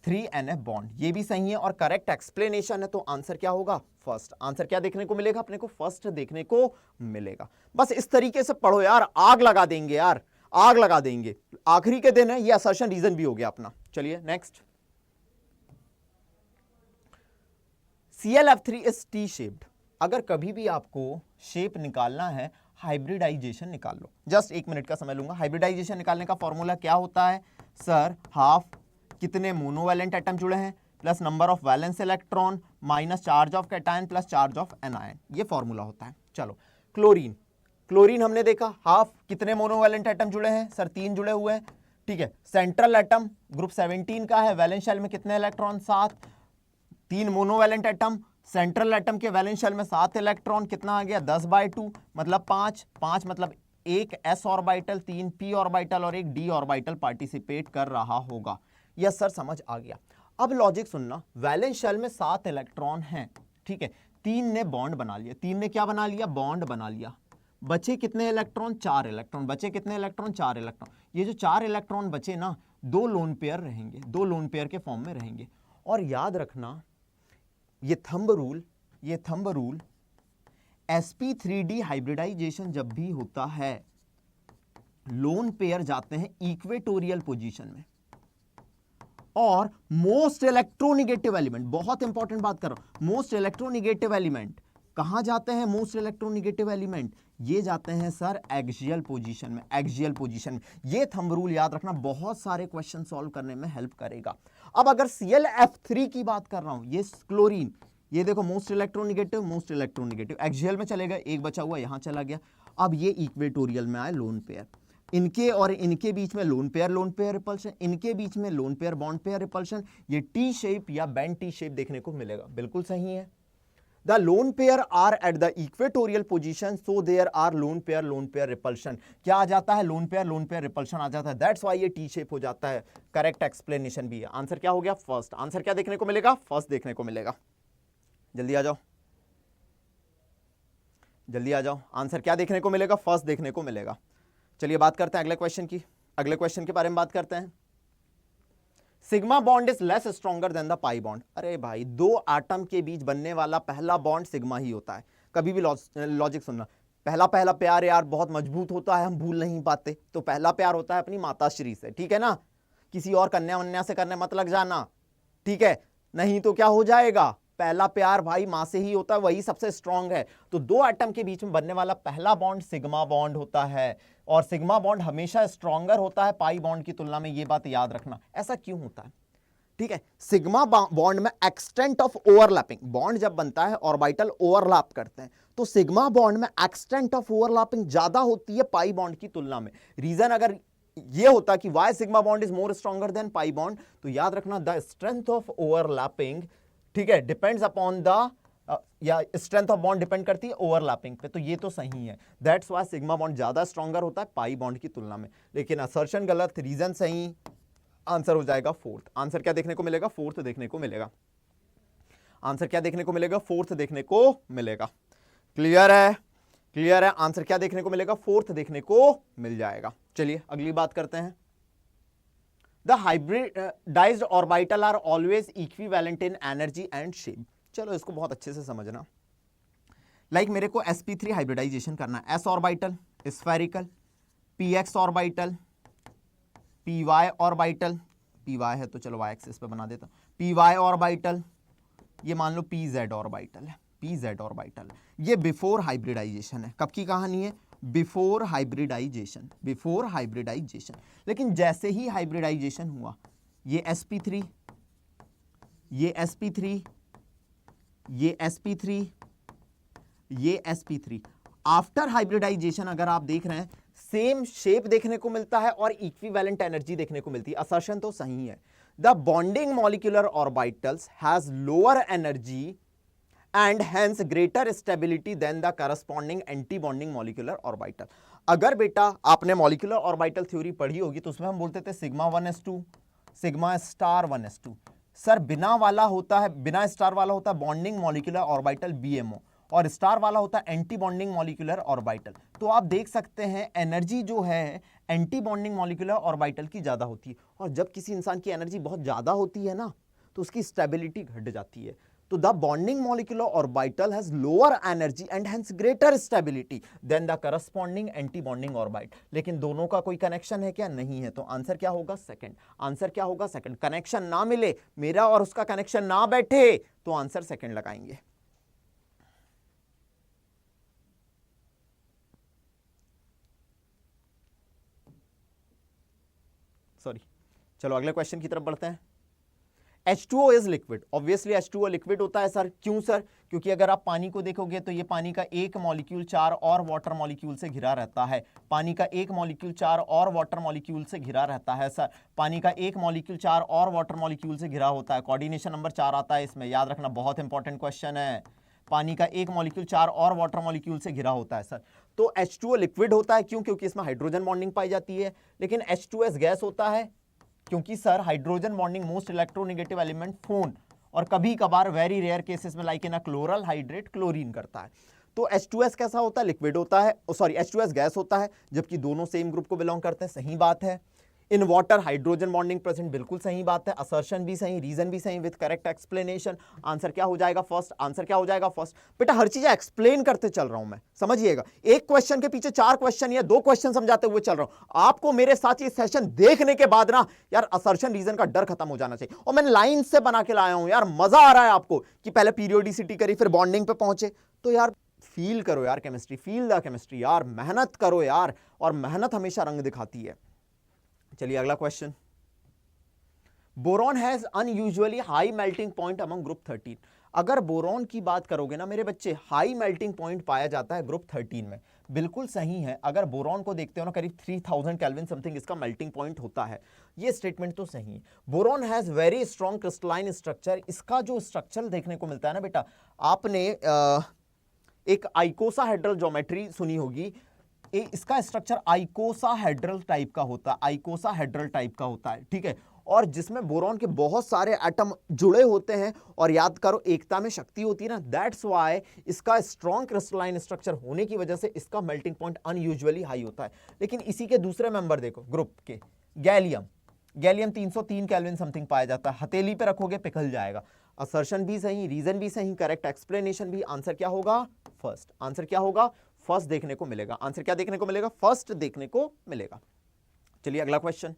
3NF bond। ये भी सही है और correct explanation है, तो answer क्या होगा, first. Answer क्या देखने को मिलेगा अपने को, फर्स्ट देखने को मिलेगा। बस इस तरीके से पढ़ो यार, आग लगा देंगे यार, आग लगा देंगे। आखिरी के दिन है, ये असर्शन रीजन भी हो गया अपना। चलिए next, ClF3 is T shaped. अगर कभी भी आपको शेप निकालना है, हाइब्रिडाइजेशन निकाल लो। जस्ट 1 मिनट का समय लूंगा। हाइब्रिडाइजेशन निकालने का फॉर्मूला क्या होता है सर, हाफ कितने मोनोवैलेंट एटम जुड़े हैं plus number of valence electron minus charge of cation plus charge of anion, ये फॉर्मूला होता है। चलो क्लोरीन, क्लोरीन हमने देखा हाफ कितने मोनोवैलेंट एटम जुड़े हैं सर, 3 जुड़े हुए हैं, ठीक है। सेंट्रल एटम ग्रुप 17 का है, वैलेंस शेल में कितने electron, 7, 3 monovalent atom, central atom के वैलेंस शेल में 7 इलेक्ट्रॉन, कितना आ गया 10/2 मतलब 5, 5 मतलब एक s ऑर्बिटल, 3 p ऑर्बिटल और एक d ऑर्बिटल पार्टिसिपेट कर रहा होगा। यस सर समझ आ गया। अब लॉजिक सुनना, वैलेंस शेल में 7 इलेक्ट्रॉन हैं, ठीक है, 3 ने बॉन्ड बना लिया, 3 ने क्या बना लिया, बॉन्ड बना लिया, बचे कितने इलेक्ट्रॉन, 4 इलेक्ट्रॉन, बचे कितने इलेक्ट्रॉन, 4 इलेक्ट्रॉन। ये जो 4 इलेक्ट्रॉन बचे ना, 2 लोन पेयर रहेंगे, 2 लोन पेयर के फॉर्म में रहेंगे। और याद रखना ये थंब रूल sp3d हाइब्रिडाइजेशन जब भी होता है, लोन पेयर जाते हैं इक्वेटोरियल पोजीशन में, और मोस्ट इलेक्ट्रोनिगेटिव एलिमेंट, बहुत इंपॉर्टेंट बात कर रहा हूं, मोस्ट इलेक्ट्रोनिगेटिव एलिमेंट कहां जाते हैं, मोस्ट इलेक्ट्रोनिगेटिव एलिमेंट ये जाते हैं सर एक्सियल पोजीशन में, एक्सियल पोजीशन में। ये थंब रूल याद रखना, बहुत सारे क्वेश्चन सॉल्व करने में हेल्प करेगा। अब अगर ClF3 की बात कर रहा हूं, ये क्लोरीन, ये देखो most electronegative, most electronegative, axial में चले गए, एक बचा हुआ यहां चला गया। अब ये इक्वेटोरियल में आए लोन पेयर, इनके और इनके बीच में लोन पेयर रिपल्शन, इनके बीच में lone pair bond pair repulsion, ये टी शेप या बेंड टी शेप देखने को मिलेगा। बिल्कुल सही है। The lone pair are at the equatorial position, so there are lone pair repulsion। क्या आ जाता है, लोन पेयर रिपल्शन आ जाता है, दैट्स वाई ये टी शेप हो जाता है। करेक्ट एक्सप्लेनेशन भी है। आंसर क्या हो गया, फर्स्ट। आंसर क्या देखने को मिलेगा, फर्स्ट देखने को मिलेगा। जल्दी आ जाओ, जल्दी आ जाओ। आंसर क्या देखने को मिलेगा, फर्स्ट देखने को मिलेगा। चलिए बात करते हैं अगले क्वेश्चन की, अगले क्वेश्चन के बारे में बात करते हैं। Sigma bond is less stronger than the pi bond. अरे भाई, 2 एटम के बीच बनने वाला पहला बॉन्ड सिग्मा ही होता है। कभी भी लॉजिक सुनना, पहला प्यार यार बहुत मजबूत होता है, हम भूल नहीं पाते। तो पहला प्यार होता है अपनी माताश्री से, ठीक है ना, किसी और कन्या वन्या से करने मत लग जाना, ठीक है, नहीं तो क्या हो जाएगा, पहला प्यार भाई मां से ही होता है, वही सबसे स्ट्रांग है। तो 2 एटम के बीच में बनने वाला पहला बॉन्ड सिग्मा बॉन्ड होता है, और सिग्मा बॉन्ड हमेशा स्ट्रॉन्गर होता है पाई बॉन्ड की तुलना में। ये बात याद रखना। ऐसा क्यों होता है, ठीक है। सिग्मा बॉन्ड में एक्सटेंट ऑफ ओवरलैपिंग, बॉन्ड जब बनता है ऑर्बिटल ओवरलैप करते हैं, तो सिग्मा बॉन्ड में एक्सटेंट ऑफ ओवरलैपिंग ज्यादा होती है पाई बॉन्ड की तुलना में। रीजन अगर ये होता कि why sigma bond is more stronger than pi bond, तो याद रखना द स्ट्रेंथ ऑफ ओवरलैपिंग, ठीक है, डिपेंड्स अपॉन द या स्ट्रेंथ ऑफ बॉन्ड डिपेंड करती है ओवरलैपिंग पे। तो ये तो सही है, दैट्स व्हाई सिग्मा बॉन्ड ज्यादा स्ट्रॉन्गर होता है पाई बॉन्ड की तुलना में। लेकिन असर्शन गलत, रीजन सही। आंसर हो जाएगा फोर्थ। आंसर क्या देखने को मिलेगा, फोर्थ देखने को मिलेगा। आंसर क्या देखने को मिलेगा, फोर्थ देखने को मिलेगा। क्लियर है, क्लियर है। आंसर क्या देखने को मिलेगा, फोर्थ देखने को मिल जाएगा। चलिए अगली बात करते हैं। The hybridized orbital are always equivalent in energy and shape. चलो इसको बहुत अच्छे से समझना। लाइक मेरे को sp3 हाइब्रिडाइजेशन करना है, s orbital spherical, px orbital p y orbital, p y है तो चलो वाई एक्सिस पे बना देता, पी वाई ऑर्बिटल, ये मान लो पी जेड ऑर्बिटल है, पी जेड ऑर्बिटल। ये बिफोर हाइब्रिडाइजेशन है। कब की कहानी है? Before hybridization, before hybridization. लेकिन जैसे ही हाइब्रिडाइजेशन हुआ, ये sp3, ये sp3, ये sp3, ये sp3, आफ्टर हाइब्रिडाइजेशन अगर आप देख रहे हैं सेम शेप देखने को मिलता है और इक्विवेलेंट एनर्जी देखने को मिलती है। असर्शन तो सही है। The bonding molecular orbitals has lower energy and hence greater stability than the corresponding anti bonding molecular orbital. अगर बेटा आपने मॉलिक्यूलर ऑर्बिटल थ्योरी पढ़ी होगी तो उसमें हम बोलते थे sigma 1s2, sigma star 1s2। Sir बिना वाला होता है, बिना स्टार वाला होता है बॉन्डिंग मॉलिक्यूलर ऑर्बिटल BMO, और स्टार वाला होता है एंटी बॉन्डिंग मॉलिक्यूलर ऑर्बिटल। तो आप देख सकते हैं एनर्जी जो है एंटी बॉन्डिंग मॉलिक्यूलर ऑर्बिटल की ज्यादा होती है, और जब किसी इंसान की एनर्जी बहुत ज्यादा होती है ना तो उसकी स्टेबिलिटी घट जाती है। तो the bonding molecular orbital has lower energy and hence greater stability than the corresponding anti bonding orbital. लेकिन दोनों का कोई कनेक्शन है क्या? नहीं है। तो आंसर क्या होगा? सेकंड। आंसर क्या होगा? सेकंड। कनेक्शन ना मिले, मेरा और उसका कनेक्शन ना बैठे, तो आंसर सेकंड लगाएंगे। सॉरी, चलो अगले क्वेश्चन की तरफ बढ़ते हैं। H2O is liquid. Obviously H2O liquid होता है सर। क्यों सर? क्योंकि अगर आप पानी को देखोगे तो ये पानी का एक मॉलिक्यूल 4 और वाटर मॉलिक्यूल से घिरा रहता है। पानी का एक मॉलिक्यूल 4 और वाटर मॉलिक्यूल से घिरा रहता है सर। पानी का एक मॉलिक्यूल 4 और वाटर मॉलिक्यूल से घिरा होता है। कोऑर्डिनेशन नंबर 4 आता है इसमें, याद रखना, बहुत इंपॉर्टेंट क्वेश्चन है। पानी का एक मॉलिक्यूल 4 और वाटर मॉलिक्यूल से घिरा होता है सर। तो H2O लिक्विड होता है। क्यों? क्योंकि इसमें हाइड्रोजन बॉन्डिंग पाई जाती है। लेकिन H2S गैस होता है क्योंकि sir hydrogen bonding most electronegative element phone, और कभी कभार वेरी रेयर केसेस में like in a chloral hydrate chlorine करता है। तो H2S कैसा होता है? लिक्विड होता है। सॉरी, H2S गैस होता है, जबकि दोनों सेम ग्रुप को बिलोंग करते हैं। सही बात है। In water hydrogen bonding present, बिल्कुल सही बात है। असर्शन भी सही, रीजन भी सही विद करेक्ट एक्सप्लेनेशन। आंसर क्या हो जाएगा? फर्स्ट। आंसर क्या हो जाएगा? फर्स्ट। बेटा हर चीज एक्सप्लेन करते चल रहा हूं मैं, समझिएगा। एक क्वेश्चन के पीछे 4 क्वेश्चन या 2 क्वेश्चन समझाते हुए चल रहा हूं। आपको मेरे साथ ये सेशन देखने के बाद ना यार असर्शन रीजन का डर खत्म हो जाना चाहिए। और मैंने लाइन से बना के लाया हूं यार, मजा आ रहा है आपको कि पहले पीरियोडिसिटी करी फिर बॉन्डिंग पे पहुंचे। तो यार फील करो यार केमिस्ट्री, फील द केमिस्ट्री यार, मेहनत करो यार, और मेहनत हमेशा रंग दिखाती है। चलिए अगला question. Boron has unusually high melting point among group 13। अगर बोरॉन की बात करोगे ना मेरे बच्चे, हाई मेल्टिंग पॉइंट पाया जाता है ग्रुप 13 में। बिल्कुल सही है। अगर बोरॉन को देखते हो ना, करीब 3000 केल्विन समथिंग इसका मेल्टिंग पॉइंट होता है। ये स्टेटमेंट तो सही है। Boron has very strong crystalline structure. इसका जो स्ट्रक्चर देखने को मिलता है ना बेटा, आपने एक आइकोसाहेड्रल ज्योमेट्री सुनी होगी। इसका स्ट्रक्चर आइकोसाहेड्रल टाइप का होता है, आइकोसाहेड्रल टाइप का होता है, ठीक है। और जिसमें बोरॉन के बहुत सारे एटम जुड़े होते हैं, और याद करो एकता में शक्ति होती है ना, दैट्स व्हाई इसका स्ट्रॉन्ग क्रिस्टलाइन स्ट्रक्चर होने की वजह से इसका मेल्टिंग पॉइंट अनयूजुअली हाई होता है। लेकिन इसी के दूसरे मेंबर देखो ग्रुप के, गैलियम। गैलियम 303 केल्विन समथिंग पाया जाता है। हथेली पे रखोगे पिघल जाएगा। असर्शन भी सही, रीजन भी सही, करेक्ट एक्सप्लेनेशन भी। आंसर क्या होगा? फर्स्ट। आंसर क्या होगा? फर्स्ट देखने को मिलेगा। आंसर क्या देखने को मिलेगा? फर्स्ट देखने को मिलेगा। चलिए अगला question.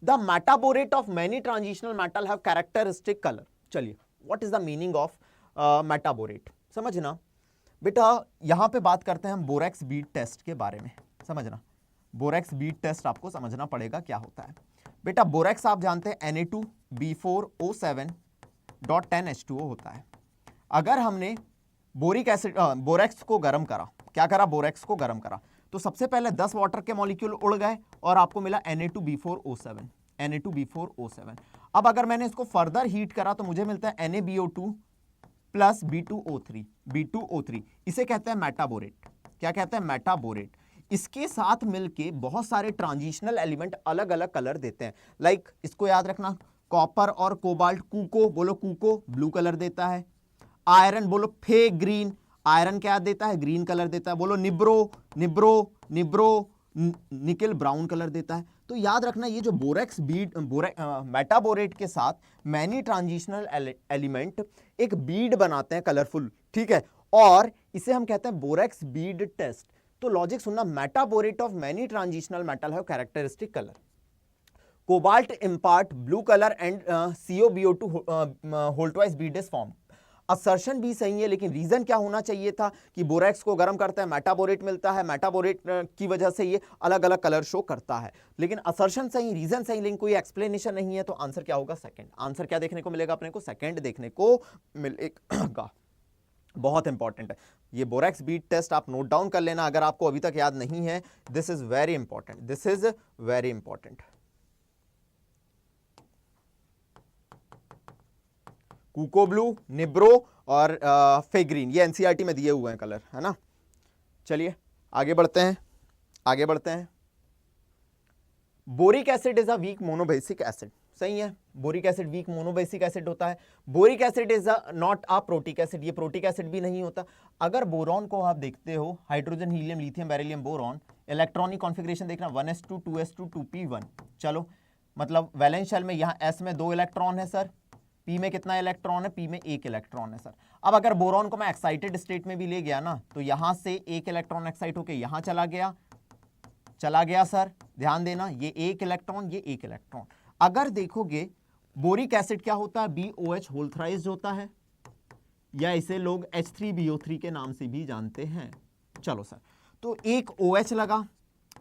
The metaborate of many transitional metal have characteristic colour. चलिए, what is the meaning of metaborate? समझना बेटा, यहां पे बात करते हैं हम बोरेक्स बीट टेस्ट के बारे में। समझना, बोरेक्स बीट टेस्ट आपको समझना पड़ेगा क्या होता है। बेटा बोरेक्स आप जानते हैं Na2B4O7.10H2O होता है। अगर हमने बोरिक एसिड बोरेक्स को गर्म करा, क्या करा? बोरेक्स को गर्म करा, तो सबसे पहले 10 वाटर के मॉलिक्यूल उड़ गए और आपको मिला Na2B4O7, Na2B4O7। अब अगर मैंने इसको फर्दर हीट करा तो मुझे मिलता है NaBO2 प्लस B2O3। इसे कहते हैं मेटाबोरेट। क्या कहते हैं? मेटाबोरेट। इसके साथ मिलके बहुत सारे ट्रांजिशनल एलिमेंट अलग अलग कलर देते हैं। लाइक इसको याद रखना, कॉपर और कोबाल्ट, कूको बोलो, कूको ब्लू कलर देता है। आयरन बोलो फे ग्रीन, आयरन क्या देता है? ग्रीन कलर देता है। बोलो निब्रो, निकल ब्राउन कलर देता है। तो याद रखना, ये जो बोरेक्स बीड मेटाबोरेट के साथ मैनी ट्रांजिशनल एलिमेंट एक बीड बनाते हैं कलरफुल, ठीक है, और इसे हम कहते हैं बोरेक्स बीड टेस्ट। तो लॉजिक सुनना, metaborate of many transitional metal have characteristic colour. Cobalt impart blue colour and CoBO2 whole twice beat is form. Assertion भी सही है, लेकिन रीजन क्या होना चाहिए था कि बोरेक्स को गर्म करता है, मेटाबोरेट मिलता है, मेटाबोरेट की वजह से ये अलग अलग कलर शो करता है। लेकिन असर्शन सही, रीजन सही, लेकिन कोई एक्सप्लेनेशन नहीं है, तो आंसर क्या होगा? सेकंड। आंसर क्या देखने को मिलेगा अपने को? सेकंड देखने को मिलेगा। बहुत इंपॉर्टेंट है ये बोरेक्स बीट टेस्ट, आप नोट डाउन कर लेना अगर आपको अभी तक याद नहीं है। This is very important, this is very important. कुको ब्लू, निब्रो और फेग्रीन, ये एनसीईआरटी में दिए हुए हैं कलर, है ना। चलिए आगे बढ़ते हैं, आगे बढ़ते हैं। Boric acid is a weak monobasic acid, सही है। Boric acid weak monobasic acid होता है। Boric acid is not a protic acid, ये प्रोटिक एसिड भी नहीं होता। अगर बोरॉन को आप देखते हो, hydrogen helium lithium beryllium boron, electronic configuration देखना 1s2 2s2 2p1। चलो मतलब वैलेंस शेल में यहाँ s में 2 इलेक्ट्रॉन है सर, p में कितना इलेक्ट्रॉन है? p में 1 इलेक्ट्रॉन है सर। अब अगर बोरॉन को मैं एक्साइटेड स्टेट में भी ले गया ना, तो यहां से 1 इलेक्ट्रॉन एक्साइट होकर यहां चला गया सर, ध्यान देना, ये 1 इलेक्ट्रॉन, ये 1 इलेक्ट्रॉन। अगर देखोगे बोरिक एसिड क्या होता है? BOH होल थ्राइज्ड होता है, या इसे लोग H3BO3 के नाम से भी जानते हैं। चलो सर, तो एक OH लगा,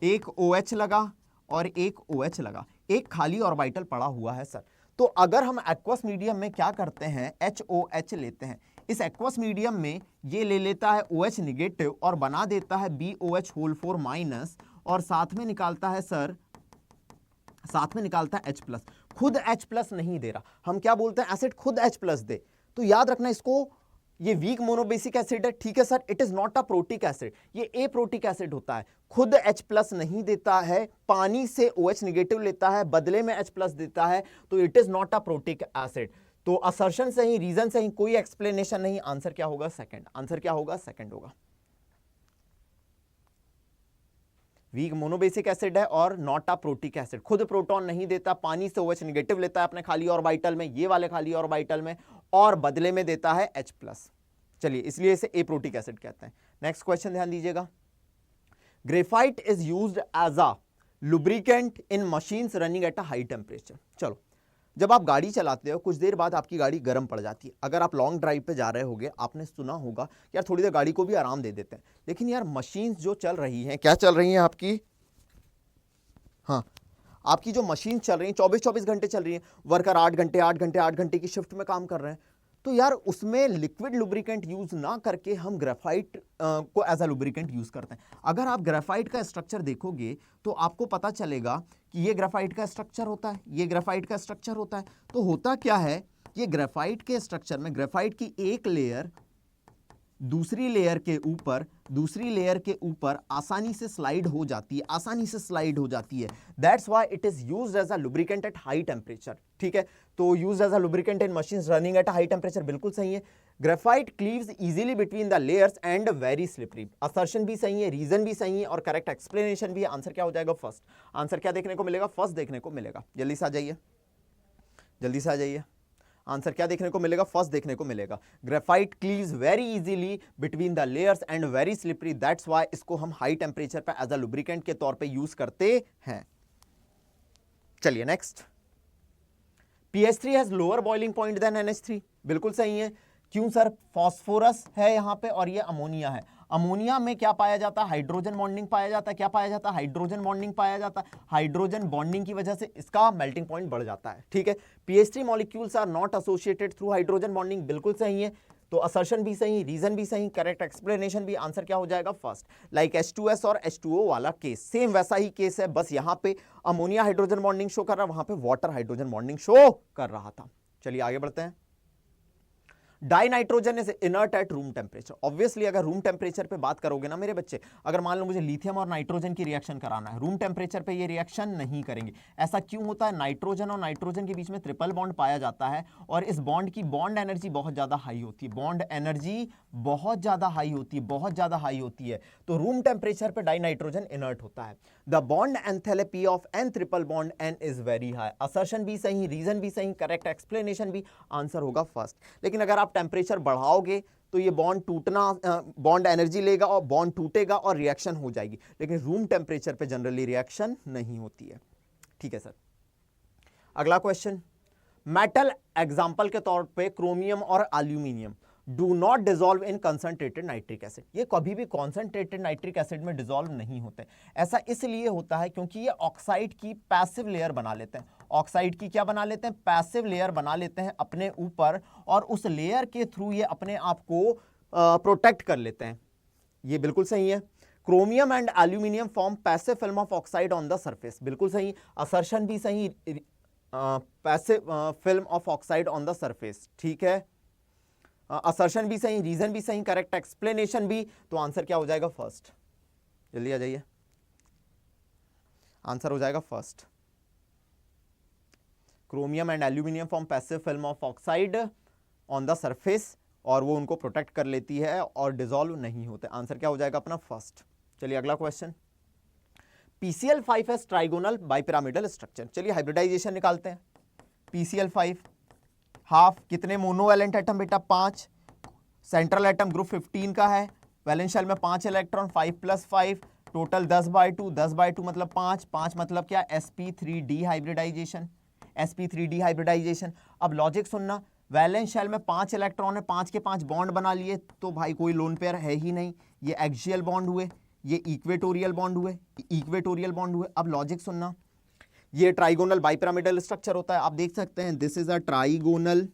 एक OH लगा और एक OH लगा, एक खाली ऑर्बिटल पड़ा हुआ है सर। तो अगर हम एक्वस मीडियम में क्या करते हैं? HOH लेते हैं। इस एक्वस मीडियम में ये ले लेता है OH निगेटिव और बना देता है BOH होल 4 माइनस, और साथ में निकालता है सर, साथ में निकालता है H+। खुद H+ नहीं दे रहा, हम क्या बोलते हैं? एसिड खुद H+ दे। तो याद रखना इसको, ये वीक मोनोबेसिक एसिड है, ठीक है sir. It is not a protic acid, ये ए प्रोटिक एसिड होता है, खुद H+ नहीं देता है, पानी से OH निगेटिव लेता है, बदले में H+ देता है, तो it is not a protic acid. तो असर्शन सही, रीजन सही, कोई एक्सप्लेनेशन नहीं। आंसर क्या होगा? सेकंड। आंसर क्या होगा? सेकंड होगा। वीक मोनोबेसिक एसिड है और नॉट अ प्रोटिक एसिड, खुद प्रोटॉन नहीं देता, पानी से OH निगेटिव लेता है अपने खाली ऑर्बिटल में, ये वाले खाली ऑर्बिटल में, और बदले में देता है H+। चलिए, इसलिए इसे ए प्रोटिक एसिड कहते हैं। नेक्स्ट क्वेश्चन ध्यान दीजिएगा। Graphite is used as a lubricant in machines running at a high temperature. चलो, जब आप गाड़ी चलाते हो कुछ देर बाद आपकी गाड़ी गर्म पड़ जाती है। अगर आप लॉन्ग ड्राइव पे जा रहे होगे, आपने सुना होगा यार थोड़ी देर गाड़ी को भी आराम दे देते हैं, लेकिन यार मशीन्स जो चल रही हैं, क्या चल रही हैं आपकी? हाँ, आपकी जो मशीन चल रही है 24-24 घंटे चल रही है, वर्कर 8 घंटे 8 घंटे 8 घंटे की शिफ्ट में काम कर रहे हैं। तो यार उसमें लिक्विड लुब्रिकेंट यूज ना करके हम ग्रेफाइट को एज अ लुब्रिकेंट यूज करते हैं। अगर आप ग्रेफाइट का स्ट्रक्चर देखोगे तो आपको पता चलेगा कि ये ग्रेफाइट का स्ट्रक्चर होता है, ये ग्रेफाइट का स्ट्रक्चर होता है। तो होता क्या है, ये ग्रेफाइट के स्ट्रक्चर में ग्रेफाइट की एक लेयर दूसरी लेयर के ऊपर आसानी से स्लाइड हो जाती है, आसानी से स्लाइड हो जाती है। That's why it is used as a lubricant at high temperature. ठीक है, तो used as a lubricant in machines running at high temperature, बिल्कुल सही है। Graphite cleaves easily between the layers and very slippery, assertion भी सही है, reason भी सही है और करेक्ट एक्सप्लेनेशन भी है। आंसर क्या हो जाएगा? फर्स्ट। आंसर क्या देखने को मिलेगा? फर्स्ट देखने को मिलेगा। जल्दी से आ जाइए, जल्दी से आ जाइए। आंसर क्या देखने को मिलेगा? फर्स्ट देखने को मिलेगा। Graphite cleaves very easily between the layers and very slippery, that's why इसको हम हाई टेम्परेचर पे एज अ लुब्रिकेंट के तौर पे यूज करते हैं। चलिए next. PH3 has lower boiling point than NH3, बिल्कुल सही है। क्यों सर? फॉस्फोरस है यहां पे और ये अमोनिया है। अमोनिया में क्या पाया जाता है? हाइड्रोजन बॉन्डिंग पाया जाता है। क्या पाया जाता है? हाइड्रोजन बॉन्डिंग पाया जाता है। हाइड्रोजन बॉन्डिंग की वजह से इसका मेल्टिंग पॉइंट बढ़ जाता है। ठीक है, PH3 molecules are not associated through hydrogen bonding, बिल्कुल सही है। तो असर्शन भी सही, रीजन भी सही, करेक्ट एक्सप्लेनेशन भी। आंसर क्या हो जाएगा? फर्स्ट। लाइक H2S और H2O वाला केस, सेम वैसा ही केस है, बस यहां पे अमोनिया हाइड्रोजन बॉन्डिंग शो कर रहा है, वहां पे वाटर हाइड्रोजन बॉन्डिंग शो कर रहा था। चलिए आगे बढ़ते हैं। Die nitrogen is inert eight room temperature. Obviously अगर रूम टेम्परेचर पे बात करोगे ना मेरे बच्चे, अगर मान लो मुझे लिथियम और नाइट्रोजन की रिएक्शन कराना है, रूम टेम्परेचर पे ये रिएक्शन नहीं करेंगे। ऐसा क्यों होता है? नाइट्रोजन और नाइट्रोजन के बीच में ट्रिपल बॉन्ड पाया जाता है और इस बॉन्ड की बॉन्ड एनर्जी बहुत ज्यादा हाई होती है, बॉन्ड एनर्जी बहुत ज्यादा हाई होती है, बहुत ज्यादा हाई होती है। तो रूम टेम्परेचर पे डाई नाइट्रोजन इनर्ट होता है। The bond enthalpy of N triple bond N is very high. Assertion भी सही, रीजन भी सही, करेक्ट एक्सप्लेनेशन भी। आंसर होगा फर्स्ट। लेकिन अगर आप टेम्परेचर बढ़ाओगे तो ये बॉन्ड टूटना, बॉन्ड एनर्जी लेगा और बॉन्ड टूटेगा और रिएक्शन हो जाएगी। लेकिन रूम टेम्परेचर पे जनरली रिएक्शन नहीं होती है। ठीक है सर, अगला क्वेश्चन, मेटल एग्जाम्पल के तौर पे क्रोमियम और aluminium do not dissolve in concentrated nitric acid, ये कभी भी कॉन्सेंट्रेटेड नाइट्रिक एसिड में डिसॉल्व नहीं होते। ऐसा इसलिए होता है क्योंकि ये ऑक्साइड की पैसिव लेयर बना लेते हैं। ऑक्साइड की क्या बना लेते हैं? पैसिव लेयर बना लेते हैं अपने ऊपर, और उस लेयर के थ्रू ये अपने आप को प्रोटेक्ट कर लेते हैं। ये बिल्कुल सही है। Chromium and aluminium form passive film of oxide on the surface, बिल्कुल सही। असर्शन भी सही, passive film of oxide on the surface, ठीक है। असर्शन भी सही, रीजन भी सही, करेक्ट एक्सप्लेनेशन भी। तो आंसर क्या हो जाएगा? फर्स्ट। जल्दी आ जाइए, आंसर हो जाएगा first. Chromium and aluminium form passive film of oxide on the surface, और वो उनको प्रोटेक्ट कर लेती है और डिसॉल्व नहीं होते। आंसर क्या हो जाएगा अपना? फर्स्ट। चलिए अगला क्वेश्चन, PCl5 है ट्राइगोनल बाइपिरामिडल स्ट्रक्चर। चलिए हाइब्रिडाइजेशन निकालते हैं। PCl5 हाफ, कितने मोनोवैलेंट एटम बेटा? 5। सेंट्रल एटम ग्रुप 15 का है, वैलेंस शेल में 5 इलेक्ट्रॉन, 5 + 5 टोटल 10/2। 10/2 मतलब 5, 5 मतलब क्या? sp3d hybridization, sp3d hybridization. अब लॉजिक सुनना, वैलेंस शेल में 5 इलेक्ट्रॉन है, 5 के 5 बॉन्ड बना लिए, तो भाई कोई लोन पेयर है ही नहीं। ये एक्सियल बॉन्ड हुए, ये इक्वेटोरियल बॉन्ड हुए, इक्वेटोरियल बॉन्ड हुए। अब लॉजिक सुनना, ये ट्राइगोनल बाइपिरामिडल स्ट्रक्चर होता है। आप देख सकते हैं दिस इज अ ट्राइगोनल,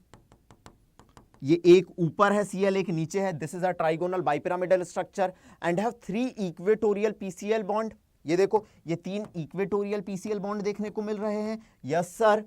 ये एक ऊपर है Cl, एक नीचे है। This is a trigonal bipyramidal structure and have 3 equatorial PCl bond. ये देखो, ये 3 इक्वेटोरियल PCl बॉन्ड देखने को मिल रहे हैं। Yes sir,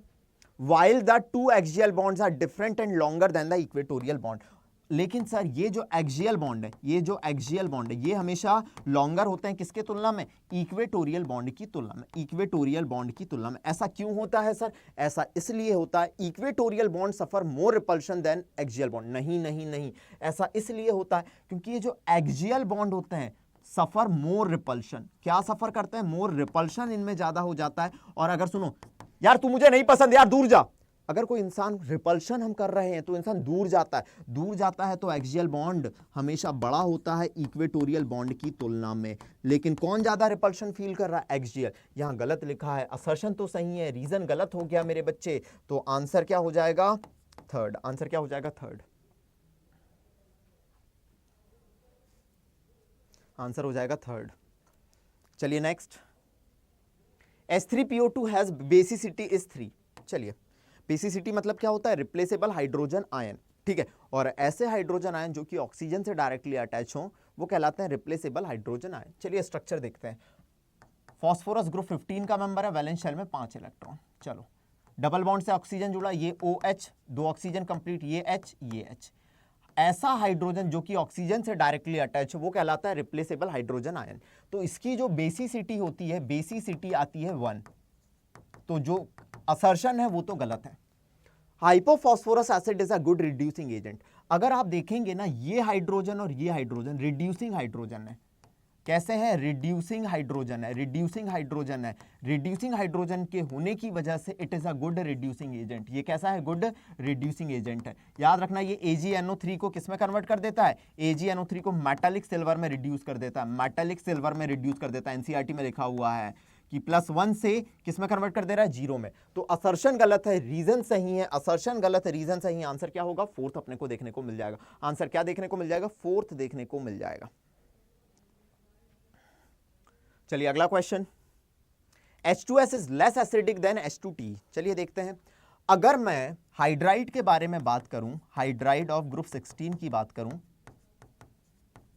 while the 2 axial bonds are different and longer than the equatorial bond। लेकिन सर ये जो एक्सियल बॉन्ड है, ये जो एक्सियल बॉन्ड है, ये हमेशा लॉन्गर होते हैं किसके तुलना में? इक्वेटोरियल बॉन्ड की तुलना में, इक्वेटोरियल बॉन्ड की तुलना में। ऐसा क्यों होता है सर? ऐसा इसलिए होता है, इक्वेटोरियल बॉन्ड सफर मोर रिपल्शन देन एक्सियल बॉन्ड। नहीं नहीं नहीं, ऐसा इसलिए होता है क्योंकि ये जो एक्सियल बॉन्ड होते हैं सफर मोर रिपल्शन। क्या सफर करते हैं? मोर रिपल्शन इनमें ज्यादा हो जाता है। और अगर सुनो यार, तू मुझे नहीं पसंद यार, दूर जा। अगर कोई इंसान रिपल्शन हम कर रहे हैं तो इंसान दूर जाता है, दूर जाता है तो एक्सियल बॉन्ड हमेशा बड़ा होता है इक्वेटोरियल बॉन्ड की तुलना में। लेकिन कौन ज्यादा रिपल्शन फील कर रहा है? एक्सियल। यहां गलत लिखा है, असर्शन तो सही है, रीजन गलत हो गया मेरे बच्चे। तो आंसर क्या हो जाएगा? थर्ड। आंसर क्या हो जाएगा? थर्ड। आंसर हो जाएगा थर्ड। चलिए next, H3PO2 has basicity is 3। चलिए, बेसिसिटी मतलब क्या होता है? रिप्लेसेबल हाइड्रोजन आयन, ठीक है। और ऐसे हाइड्रोजन आयन जो कि ऑक्सीजन से डायरेक्टली अटैच हो वो कहलाते हैं रिप्लेसेबल हाइड्रोजन आयन। चलिए स्ट्रक्चर देखते हैं। फॉस्फोरस ग्रुप 15 का मेंबर है, वैलेंस शेल में 5 इलेक्ट्रॉन। चलो, डबल बॉन्ड से ऑक्सीजन जुड़ा, ये OH, 2 ऑक्सीजन कंप्लीट, ये H, ये H। ऐसा हाइड्रोजन जो कि ऑक्सीजन से डायरेक्टली अटैच है वो कहलाता है रिप्लेसेबल हाइड्रोजन आयन। तो इसकी जो बेसिसिटी होती है, बेसिसिटी आती है 1। तो जो असर्शन है वो तो गलत है। Hypophosphorous acid is a good reducing agent. अगर आप देखेंगे ना, ये हाइड्रोजन और ये हाइड्रोजन रिड्यूसिंग हाइड्रोजन है। कैसे है? रिड्यूसिंग हाइड्रोजन है, रिड्यूसिंग हाइड्रोजन है। रिड्यूसिंग हाइड्रोजन के होने की वजह से it is a good reducing agent. ये कैसा है? गुड रिड्यूसिंग एजेंट है। याद रखना, ये AgNO3 को किस में कन्वर्ट कर देता है? AgNO3 को मेटालिक सिल्वर में रिड्यूस कर देता है, मेटालिक सिल्वर में रिड्यूस कर देता है। NCERT में लिखा हुआ है कि +1 से किस में कन्वर्ट कर दे रहा है? 0 में। तो असर्शन गलत है, रीजन सही है। असर्शन गलत है, रीजन सही है। आंसर क्या होगा? फोर्थ अपने को देखने को मिल जाएगा। आंसर क्या देखने को मिल जाएगा? फोर्थ देखने को मिल जाएगा। चलिए अगला question, H2S is less acidic then H2T। चलिए देखते हैं। अगर मैं हाइड्राइड के बारे में बात करूं, हाइड्राइड ऑफ ग्रुप 16 की बात करूं,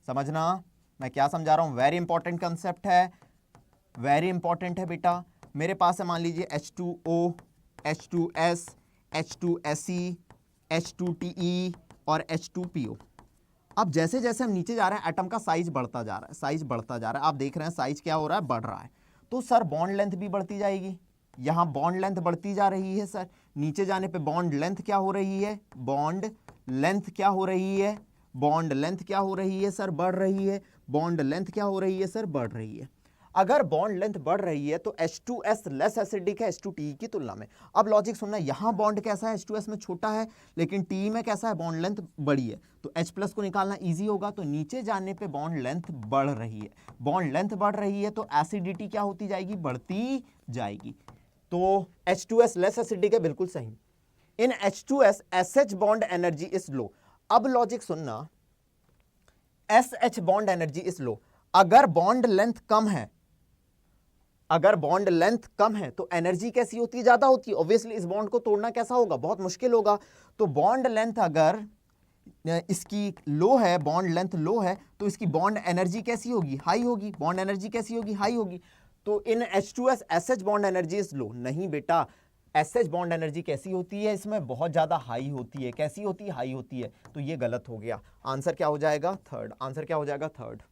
समझना मैं क्या समझा रहा हूं। वेरी इंपॉर्टेंट कंसेप्ट है, वेरी इंपॉर्टेंट है बेटा। मेरे पास है मान लीजिए H2O, H2S, H2Se, H2Te और H2PO। अब जैसे जैसे हम नीचे जा रहे हैं एटम का साइज बढ़ता जा रहा है, साइज बढ़ता जा रहा है। आप देख रहे हैं साइज क्या हो रहा है? बढ़ रहा है। तो सर बॉन्ड लेंथ भी बढ़ती जाएगी। यहां बॉन्ड लेंथ बढ़ती जा रही है सर। नीचे जाने पे बॉन्ड लेंथ क्या हो रही है? बॉन्ड लेंथ क्या हो रही है? बॉन्ड लेंथ क्या हो रही है सर? बढ़ रही है। बॉन्ड लेंथ क्या हो रही है सर? बढ़ रही है। अगर बॉन्ड लेंथ बढ़ रही है तो H2S लेस एसिडिक है H2T की तुलना में। अब लॉजिक सुनना, यहां बॉन्ड कैसा है? H2S में छोटा है, लेकिन T में कैसा है? बॉन्ड लेंथ बड़ी है। तो H+ को निकालना इजी होगा। तो नीचे जाने पे बॉन्ड लेंथ बढ़ रही है, बॉन्ड लेंथ बढ़ रही है तो एसिडिटी क्या होती जाएगी? बढ़ती जाएगी। तो H2S लेस एसिडिक है, बिल्कुल सही। इन H2S SH bond energy is low. अब लॉजिक सुनना, SH bond energy is low. अगर बॉन्ड लेंथ कम है, अगर बॉन्ड लेंथ कम है तो एनर्जी कैसी होती है, ज्यादा होती है। ऑब्वियसली इस बॉन्ड को तोड़ना कैसा होगा, बहुत मुश्किल होगा। तो बॉन्ड लेंथ अगर इसकी लो है, बॉन्ड लेंथ लो है, तो इसकी बॉन्ड एनर्जी कैसी होगी, हाई होगी। बॉन्ड एनर्जी कैसी होगी, हाई होगी। तो इन H2S SH bond energy is low. नहीं बेटा, SH बॉन्ड एनर्जी कैसी होती है, इसमें बहुत ज्यादा हाई होती है। कैसी होती है, हाई होती है। तो ये गलत हो गया। आंसर क्या हो जाएगा, थर्ड। आंसर क्या हो जाएगा, थर्ड।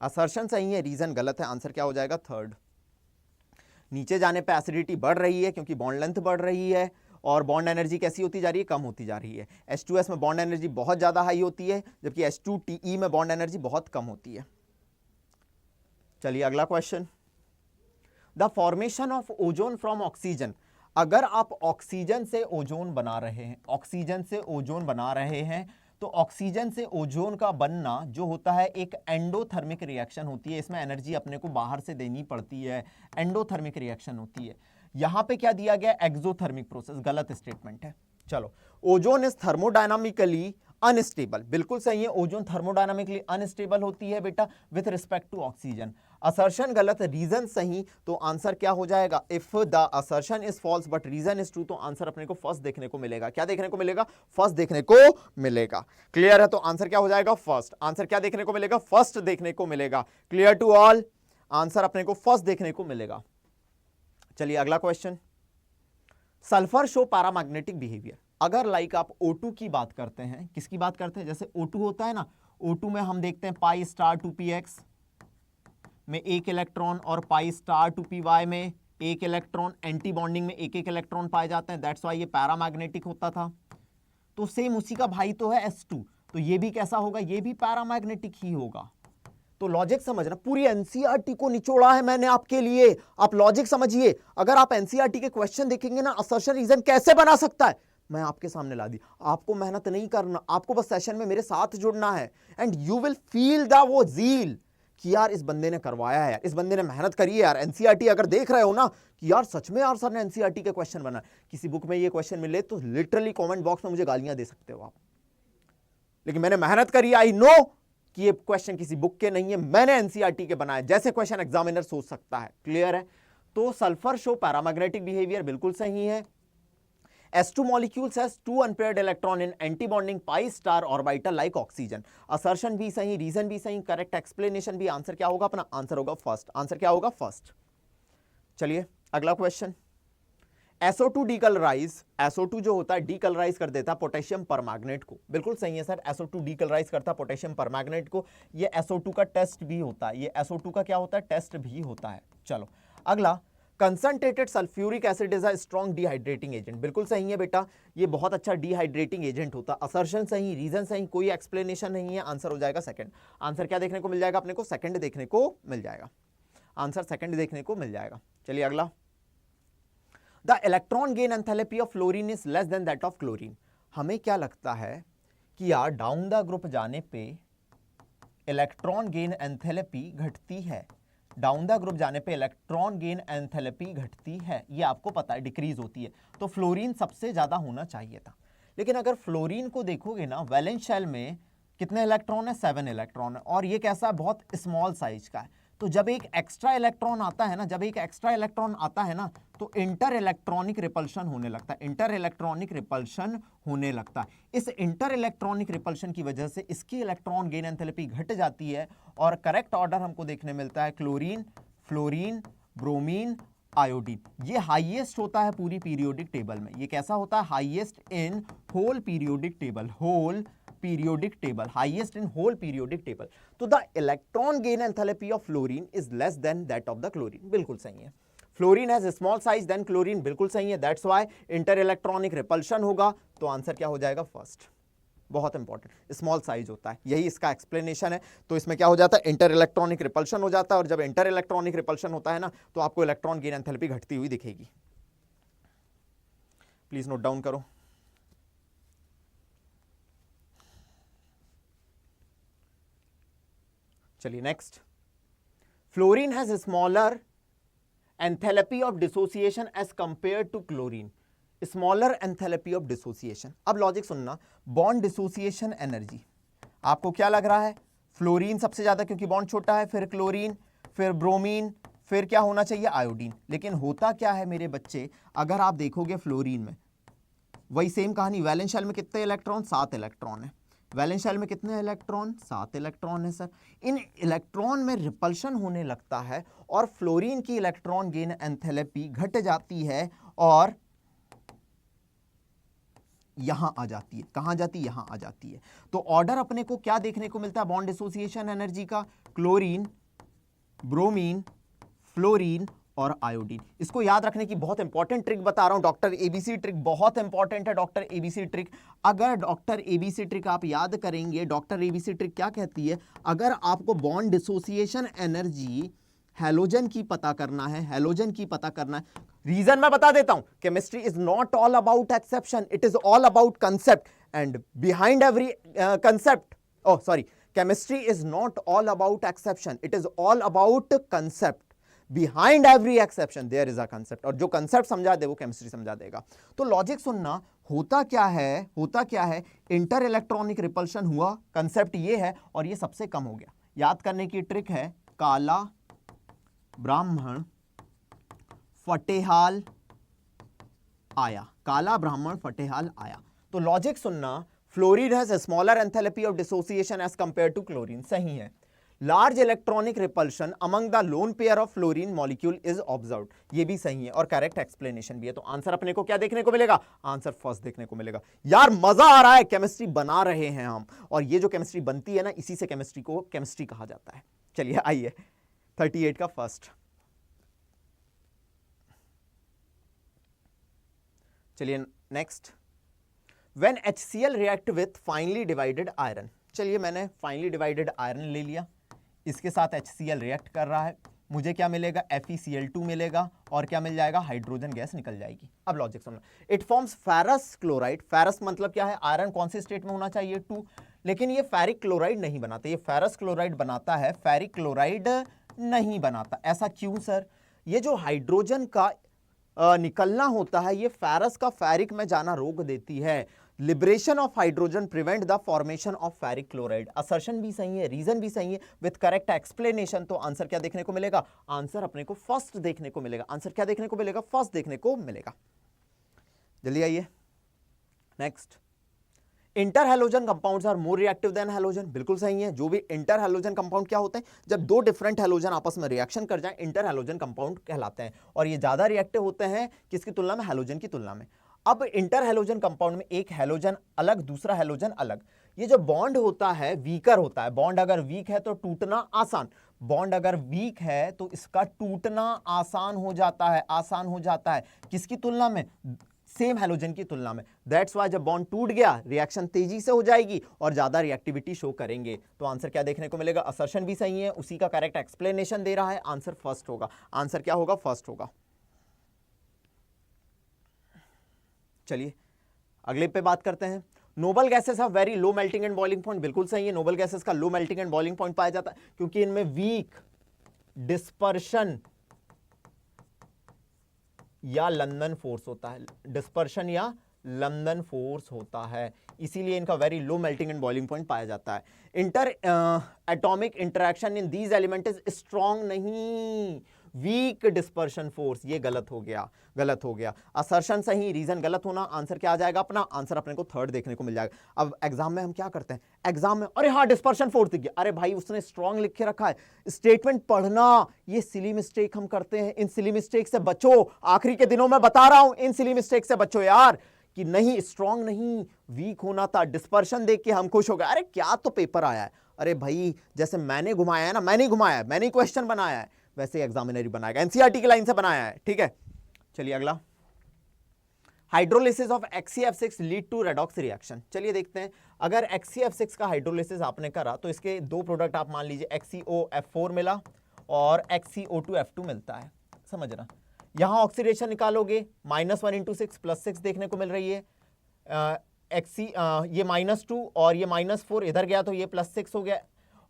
असर्शन सही है, रीजन गलत है। आंसर क्या हो जाएगा, थर्ड। नीचे जाने पे एसिडिटी बढ़ रही है क्योंकि बॉन्ड लेंथ बढ़ रही है, और बॉन्ड एनर्जी कैसी होती जा रही है, कम होती जा रही है। H2S में बॉन्ड एनर्जी बहुत ज्यादा हाई होती है, जबकि H2TE में बॉन्ड एनर्जी बहुत कम होती है। चलिए अगला question. The formation of ozone from oxygen. अगर आप ऑक्सीजन से ओजोन बना रहे हैं, ऑक्सीजन से ओजोन बना रहे हैं, तो ऑक्सीजन से ओजोन का बनना जो होता है एक एंडोथर्मिक रिएक्शन होती है। इसमें एनर्जी अपने को बाहर से देनी पड़ती है, एंडोथर्मिक रिएक्शन होती है। यहां पे क्या दिया गया, एक्सोथर्मिक प्रोसेस। गलत स्टेटमेंट है। चलो, ओजोन इज थर्मोडायनामिकली अनस्टेबल। बिल्कुल सही है, ओजोन थर्मोडायनामिकली अनस्टेबल होती है बेटा with respect to oxygen. Assertion गलत, रीजन सही। तो आंसर क्या हो जाएगा, if the assertion is false but reason is true, तो आंसर अपने को फर्स्ट देखने को मिलेगा। क्या देखने को मिलेगा, फर्स्ट देखने को मिलेगा। क्लियर है, तो आंसर क्या हो जाएगा, फर्स्ट। आंसर क्या देखने को मिलेगा, फर्स्ट देखने को मिलेगा। क्लियर टू ऑल, आंसर अपने को फर्स्ट देखने को मिलेगा। चलिए अगला question. Sulphur show paramagnetic behaviour. अगर लाइक आप O2 की बात करते हैं, किसकी बात करते हैं, जैसे O2 होता है ना, O2 में हम देखते हैं पाई स्टार 2px में एक इलेक्ट्रॉन, और पाई स्टार 2py में एक इलेक्ट्रॉन। एंटी बॉन्डिंग में एक एक इलेक्ट्रॉन पाए जाते हैं, दैट्स वाई ये पैरामैग्नेटिक होता था। तो सेम उसी का भाई तो है S2, तो ये भी कैसा होगा, ये भी पैरामैग्नेटिक ही होगा। तो लॉजिक समझना, पूरी एनसीईआरटी को निचोड़ा है मैंने आपके लिए। आप लॉजिक समझिए। अगर आप एनसीईआरटी के क्वेश्चन देखेंगे ना, असर्शन रीजन कैसे बना सकता है, मैं आपके सामने ला दी। आपको मेहनत नहीं करना, आपको बस सेशन में मेरे साथ जुड़ना है, and you will feel the वो जील कि यार इस बंदे ने करवाया है, यार इस बंदे ने मेहनत करी है। यार एनसीईआरटी अगर देख रहे हो ना कि यार सच में यार सर ने एनसीईआरटी के क्वेश्चन बना, किसी बुक में ये क्वेश्चन मिले तो लिटरली कमेंट बॉक्स में मुझे गालियां दे सकते हो आप, लेकिन मैंने मेहनत करी। आई नो कि ये क्वेश्चन किसी बुक के नहीं है, मैंने एनसीईआरटी के बनाए, जैसे क्वेश्चन एग्जामिनर सोच सकता है। क्लियर है, तो सल्फर शो पैरामैग्नेटिक बिहेवियर, बिल्कुल सही है। S2 molecules has two unpaired electron in anti-bonding pi star orbital like oxygen. Assertion भी सही, रीजन भी सही, करेक्ट एक्सप्लेनेशन भी। आंसर क्या होगा अपना, आंसर होगा फर्स्ट। आंसर क्या होगा, फर्स्ट। चलिए अगला क्वेश्चन। SO2 डीकलराइज, SO2 जो होता है डीकलराइज कर देता है पोटेशियम परमैग्नेट को। बिल्कुल सही है सर, SO2 डीकलराइज करता है पोटेशियम परमैग्नेट को। ये SO2 का टेस्ट भी होता है, ये SO2 का क्या होता है, टेस्ट भी होता है। चलो अगला, concentrated sulphuric acid is a strong dehydrating agent. बिल्कुल सही है बेटा, ये बहुत अच्छा डिहाइड्रेटिंग एजेंट होता है। असर्शन सही, रीजन सही, कोई एक्सप्लेनेशन नहीं है। आंसर हो जाएगा सेकंड। आंसर क्या देखने को मिल जाएगा अपने को, सेकंड देखने को मिल जाएगा। आंसर सेकंड देखने को मिल जाएगा। चलिए अगला, the electron gain enthalpy of fluorine is less than that of chlorine. हमें क्या लगता है कि यार डाउन द ग्रुप जाने पे इलेक्ट्रॉन गेन एंथैल्पी घटती है, डाउन द ग्रुप जाने पे इलेक्ट्रॉन गेन एंथैल्पी घटती है, ये आपको पता है, डिक्रीज होती है। तो फ्लोरीन सबसे ज्यादा होना चाहिए था। लेकिन अगर फ्लोरीन को देखोगे ना, वैलेंस शेल में कितने इलेक्ट्रॉन है, 7 इलेक्ट्रॉन है, और ये कैसा है, बहुत स्मॉल साइज का है। तो जब एक एक्स्ट्रा इलेक्ट्रॉन आता है ना, जब एक एक्स्ट्रा इलेक्ट्रॉन आता है ना, तो इंटर इलेक्ट्रॉनिक रिपल्शन होने लगता है, इंटर इलेक्ट्रॉनिक रिपल्शन होने लगता है। इस इंटर इलेक्ट्रॉनिक रिपल्शन की वजह से इसकी इलेक्ट्रॉन गेन एंथैल्पी घट जाती है, और करेक्ट ऑर्डर हमको देखने मिलता है क्लोरीन, फ्लोरीन, ब्रोमीन, आयोडीन। ये हाईएस्ट होता है पूरी पीरियोडिक टेबल में। ये कैसा होता है, highest in whole periodic table, whole periodic table, highest in whole periodic table. तो the electron gain enthalpy of fluorine is less than that of the chlorine. बिल्कुल सही है। Fluorine has a small size than chlorine, बिल्कुल सही है। That's why inter-electronic repulsion होगा। तो answer क्या हो जाएगा, फर्स्ट। बहुत इंपॉर्टेंट, स्मॉल साइज होता है, यही इसका एक्सप्लेनेशन है। तो इसमें क्या हो जाता है, इंटर इलेक्ट्रॉनिक रिपल्शन हो जाता है, और जब इंटर इलेक्ट्रॉनिक रिपल्शन होता है ना, तो आपको इलेक्ट्रॉन गेन एंथैल्पी घटती हुई दिखेगी। प्लीज नोट डाउन करो। चलिए next, fluorine has smaller enthalpy of dissociation as compare to chlorine, smaller enthalpy of dissociation. अब लॉजिक सुनना, बॉन्ड डिसोसिएशन एनर्जी आपको क्या लग रहा है? फ्लोरीन सबसे ज्यादा क्योंकि बॉन्ड छोटा है, फिर क्लोरीन, फिर ब्रोमीन, फिर क्या होना चाहिए? आयोडीन। लेकिन होता क्या है मेरे बच्चे, अगर आप देखोगे फ्लोरीन में वही सेम कहानी, वैलेंस शेल में कितने इलेक्ट्रॉन? 7 इलेक्ट्रॉन है। वैलेंस शेल में कितने इलेक्ट्रॉन? 7 इलेक्ट्रॉन है सर। इन इलेक्ट्रॉन में रिपल्शन होने लगता है और फ्लोरीन की इलेक्ट्रॉन गेन एंथैल्पी घट जाती है और यहां आ जाती है। कहां जाती है? यहां आ जाती है। तो ऑर्डर अपने को क्या देखने को मिलता है बॉन्ड डिसोसिएशन एनर्जी का? क्लोरीन, ब्रोमीन, फ्लोरीन और आयोडीन। इसको याद रखने की बहुत इंपॉर्टेंट ट्रिक बता रहा हूं, डॉक्टर एबीसी ट्रिक बहुत इंपॉर्टेंट है। डॉक्टर एबीसी ट्रिक, अगर डॉक्टर एबीसी ट्रिक आप याद करेंगे, डॉक्टर एबीसी ट्रिक क्या कहती है? अगर आपको बॉन्ड डिसोसिएशन एनर्जी हैलोजन की पता करना है, हैलोजन की पता करना है, रीजन मैं बता देता हूं, chemistry is not all about exception, it is all about concept and behind every concept, oh sorry, chemistry is not all about exception, it is all about concept, behind every exception there is a concept. और जो concept समझा दे वो chemistry समझा देगा। तो logic सुनना, होता क्या है? होता क्या है? इंटर इलेक्ट्रॉनिक रिपल्शन हुआ, कंसेप्ट ये है और ये सबसे कम हो गया। याद करने की ट्रिक है, काला ब्राह्मण फटेहाल आया, काला ब्राह्मण फटेहाल आया। तो लॉजिक सुनना, fluorine has smaller enthalpy of dissociation as compare to chlorine, सही है। Large electronic repulsion among the lone pair of fluorine molecule is observed, ये भी सही है और करेक्ट एक्सप्लेनेशन भी है। तो आंसर अपने को क्या देखने को मिलेगा? आंसर फर्स्ट देखने को मिलेगा। यार मजा आ रहा है, केमिस्ट्री बना रहे हैं हम, और ये जो केमिस्ट्री बनती है ना, इसी से केमिस्ट्री को केमिस्ट्री कहा जाता है। चलिए आइए 38 का फर्स्ट, चलिए next, when HCl react with finally divided iron. चलिए मैंने फाइनली डिवाइडेड आयरन ले लिया, इसके साथ HCl रिएक्ट कर रहा है, मुझे क्या मिलेगा? FeCl2 मिलेगा और क्या मिल जाएगा? हाइड्रोजन गैस निकल जाएगी। अब लॉजिक सुनना, it forms ferrous chloride. Ferrous मतलब क्या है? आयरन कौन से स्टेट में होना चाहिए? 2, लेकिन ये फेरिक क्लोराइड नहीं बनाता, ये फेरस क्लोराइड बनाता है, फेरिक क्लोराइड नहीं बनाता। ऐसा क्यों सर? ये जो हाइड्रोजन का निकलना होता है, ये फेरस का फेरिक में जाना रोक देती है। Liberation of hydrogen prevent the formation of ferric chloride. Assertion भी सही है, रीजन भी सही है, विथ करेक्ट एक्सप्लेनेशन। तो आंसर क्या देखने को मिलेगा? आंसर अपने को फर्स्ट देखने को मिलेगा। आंसर क्या देखने को मिलेगा? फर्स्ट देखने को मिलेगा। जल्दी आइए next, inter halogen compounds are more reactive than halogen. बिल्कुल सही है। जो भी इंटर हैलोजन कंपाउंड क्या होते हैं? जब दो डिफरेंट हैलोजन आपस में रिएक्शन कर जाएं, इंटर हैलोजन कंपाउंड कहलाते हैं, और ये ज्यादा रिएक्टिव होते हैं किसकी तुलना में? हैलोजन की तुलना में। अब इंटर हैलोजन कंपाउंड में एक हैलोजन अलग, दूसरा हैलोजन अलग, ये जो बॉन्ड होता है वीकर होता है। बॉन्ड अगर वीक है तो टूटना आसान, बॉन्ड अगर वीक है तो इसका टूटना आसान हो जाता है, आसान हो जाता है। किसकी तुलना में? सेम हैलोजन की तुलना में। दैट्स वाई जब बॉन्ड टूट गया रिएक्शन तेजी से हो जाएगी और ज्यादा रिएक्टिविटी शो करेंगे। तो आंसर क्या देखने को मिलेगा? असर्शन भी सही है, उसी का करेक्ट एक्सप्लेनेशन दे रहा है। आंसर फर्स्ट होगा। आंसर क्या होगा? फर्स्ट होगा। चलिए अगले पे बात करते हैं। Noble gases have very low melting and boiling point. बिल्कुल सही है, नोबल गैसेस का low melting and boiling point पाया जाता है क्योंकि इनमें वीक डिस्पर्शन या लंदन फोर्स होता है, डिस्पर्शन या लंदन फोर्स होता है, इसीलिए इनका very low melting and boiling point पाया जाता है। Inter atomic interaction in these element is strong नहीं, वीक डिस्पर्शन फोर्स। ये गलत हो गया, गलत हो गया। असर्शन सही, रीजन गलत होना। आंसर क्या आ जाएगा अपना? आंसर अपने को थर्ड देखने को मिल जाएगा। अब एग्जाम में हम क्या करते हैं? एग्जाम में अरे हाँ डिस्पर्शन फोर्स दिख गया, अरे भाई उसने स्ट्रॉन्ग लिख के रखा है, स्टेटमेंट पढ़ना। ये सिली मिस्टेक हम करते हैं, इन सिली मिस्टेक से बचो। आखिरी के दिनों में बता रहा हूं, इन सिली मिस्टेक से बचो यार, कि नहीं स्ट्रॉन्ग नहीं, वीक होना था। डिस्पर्शन देख के हम खुश हो गए, अरे क्या तो पेपर आया है। अरे भाई जैसे मैंने घुमाया है ना, मैंने घुमाया है, मैंने क्वेश्चन बनाया है, वैसे एग्जामिनर ही बनाएगा, एनसीईआरटी की लाइन से बनाया है। ठीक है, चलिए अगला, hydrolysis of XeF6 lead to redox reaction. चलिए देखते हैं, अगर XeF6 का हाइड्रोलिसिस आपने करा तो इसके दो प्रोडक्ट आप मान लीजिए, XeOF4 मिला और XeO2F2 मिलता है, समझना। यहां ऑक्सीडेशन निकालोगे, -1 × 6 +6 देखने को मिल रही है। ये -2 और ये -4 इधर गया तो ये +6 हो गया,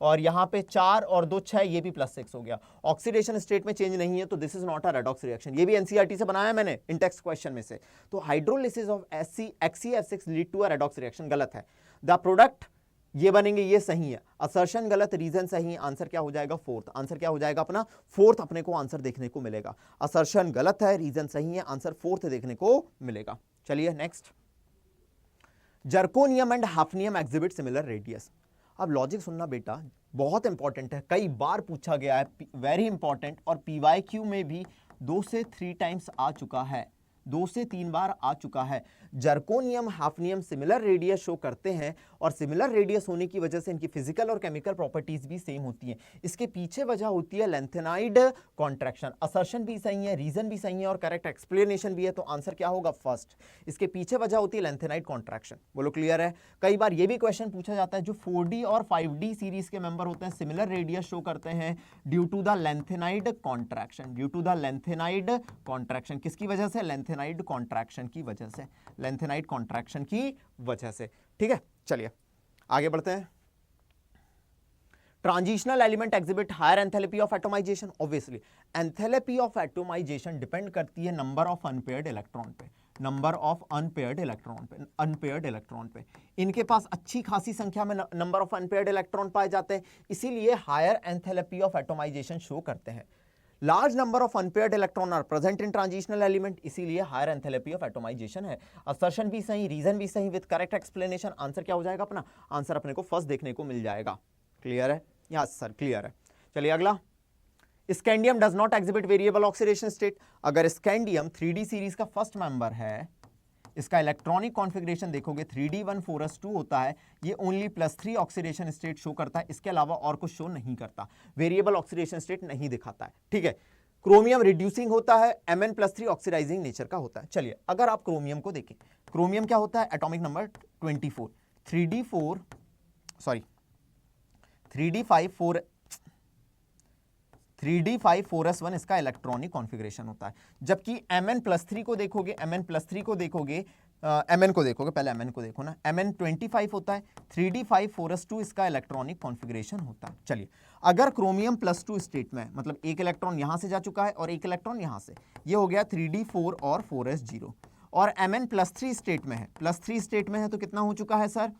और यहाँ पे 4 और 2 6, ये भी +6 हो गया। ऑक्सीडेशन स्टेट में चेंज नहीं है तो this is not a redox reaction. ये भी एनसीईआरटी से बनाया मैंने इन टेक्स्ट क्वेश्चन में से। तो hydrolysis of HCF6 lead to a redox reaction, गलत है। द प्रोडक्ट ये बनेंगे, ये सही है। असर्शन गलत, रीजन सही। आंसर क्या हो जाएगा? फोर्थ। आंसर क्या हो जाएगा अपना? फोर्थ अपने को आंसर देखने को मिलेगा। असर्शन गलत है, रीजन सही है, आंसर फोर्थ देखने को मिलेगा। चलिए next. Zirconium and hafnium exhibit similar radius. अब लॉजिक सुनना बेटा, बहुत इंपॉर्टेंट है, कई बार पूछा गया है, वेरी इंपॉर्टेंट, और पीवाईक्यू में भी 2 से 3 टाइम्स आ चुका है, 2 से 3 बार आ चुका है। Zirconium hafnium similar radius show करते हैं और सिमिलर रेडियस होने की वजह से इनकी फिजिकल और केमिकल प्रॉपर्टीज भी सेम होती हैं। इसके पीछे वजह होती है लेंथेनाइड कॉन्ट्रैक्शन। असर्शन भी सही है, रीजन भी सही है और करेक्ट एक्सप्लेनेशन भी है, तो आंसर क्या होगा? फर्स्ट। इसके पीछे वजह होती है लेंथेनाइड कॉन्ट्रैक्शन। बोलो क्लियर है? कई बार ये भी क्वेश्चन पूछा जाता है, जो 4D और 5D सीरीज के मेंबर होते हैं सिमिलर रेडियस शो करते हैं due to the lanthanide contraction. Due to the lanthanide contraction, किसकी वजह से? लेंथेनाइड कॉन्ट्रैक्शन की वजह से, लेंथेनाइड कॉन्ट्रैक्शन की वजह से। ठीक है, चलिए आगे बढ़ते हैं। Transitional element exhibit higher enthalpy of atomization. Obviously enthalpy of atomization depend करती है नंबर ऑफ अनपेयर्ड इलेक्ट्रॉन पे, नंबर ऑफ अनपेयर्ड इलेक्ट्रॉन पे, अनपेयर्ड इलेक्ट्रॉन पे। इनके पास अच्छी खासी संख्या में नंबर ऑफ अनपेयर्ड इलेक्ट्रॉन पाए जाते हैं, इसीलिए higher enthalpy of atomization show करते हैं। Large number of unpaired electron are present in transitional element, इसीलिए हायर एंथैल्पी ऑफ एटोमाइजेशन है। असर्शन भी सही, रीजन भी सही विद करेक्ट एक्सप्लेनेशन। आंसर क्या हो जाएगा अपना? आंसर अपने को फर्स्ट देखने को मिल जाएगा। क्लियर है? यस सर क्लियर है। चलिए अगला। Scandium does not exhibit variable oxidation state. अगर स्कैंडियम 3D सीरीज का फर्स्ट मेंबर है, इसका इलेक्ट्रॉनिक कॉन्फ़िगरेशन देखोगे 3D1 4s2 होता है, ये ओनली +3 ऑक्सीडेशन स्टेट शो करता है, इसके अलावा और कुछ शो नहीं करता, वेरिएबल ऑक्सीडेशन स्टेट नहीं दिखाता है। ठीक है। क्रोमियम रिड्यूसिंग होता है, Mn+3 ऑक्सीडाइजिंग नेचर का होता है। चलिए अगर आप क्रोमियम को देखें, क्रोमियम क्या होता है? एटॉमिक नंबर 24, 3D5 4s1 इसका इलेक्ट्रॉनिक कॉन्फ़िगरेशन होता है। जबकि Mn+3 को देखोगे, Mn+3 को देखोगे, Mn को देखोगे, पहले Mn को देखो ना, Mn25 होता है, 3D5 4s2 इसका इलेक्ट्रॉनिक कॉन्फ़िगरेशन होता है। चलिए अगर क्रोमियम +2 स्टेट में, मतलब एक इलेक्ट्रॉन यहां से जा चुका है और एक इलेक्ट्रॉन यहां से, ये हो गया 3D4 और 4s0, और Mn+3 स्टेट में है, +3 स्टेट में है तो कितना हो चुका है सर?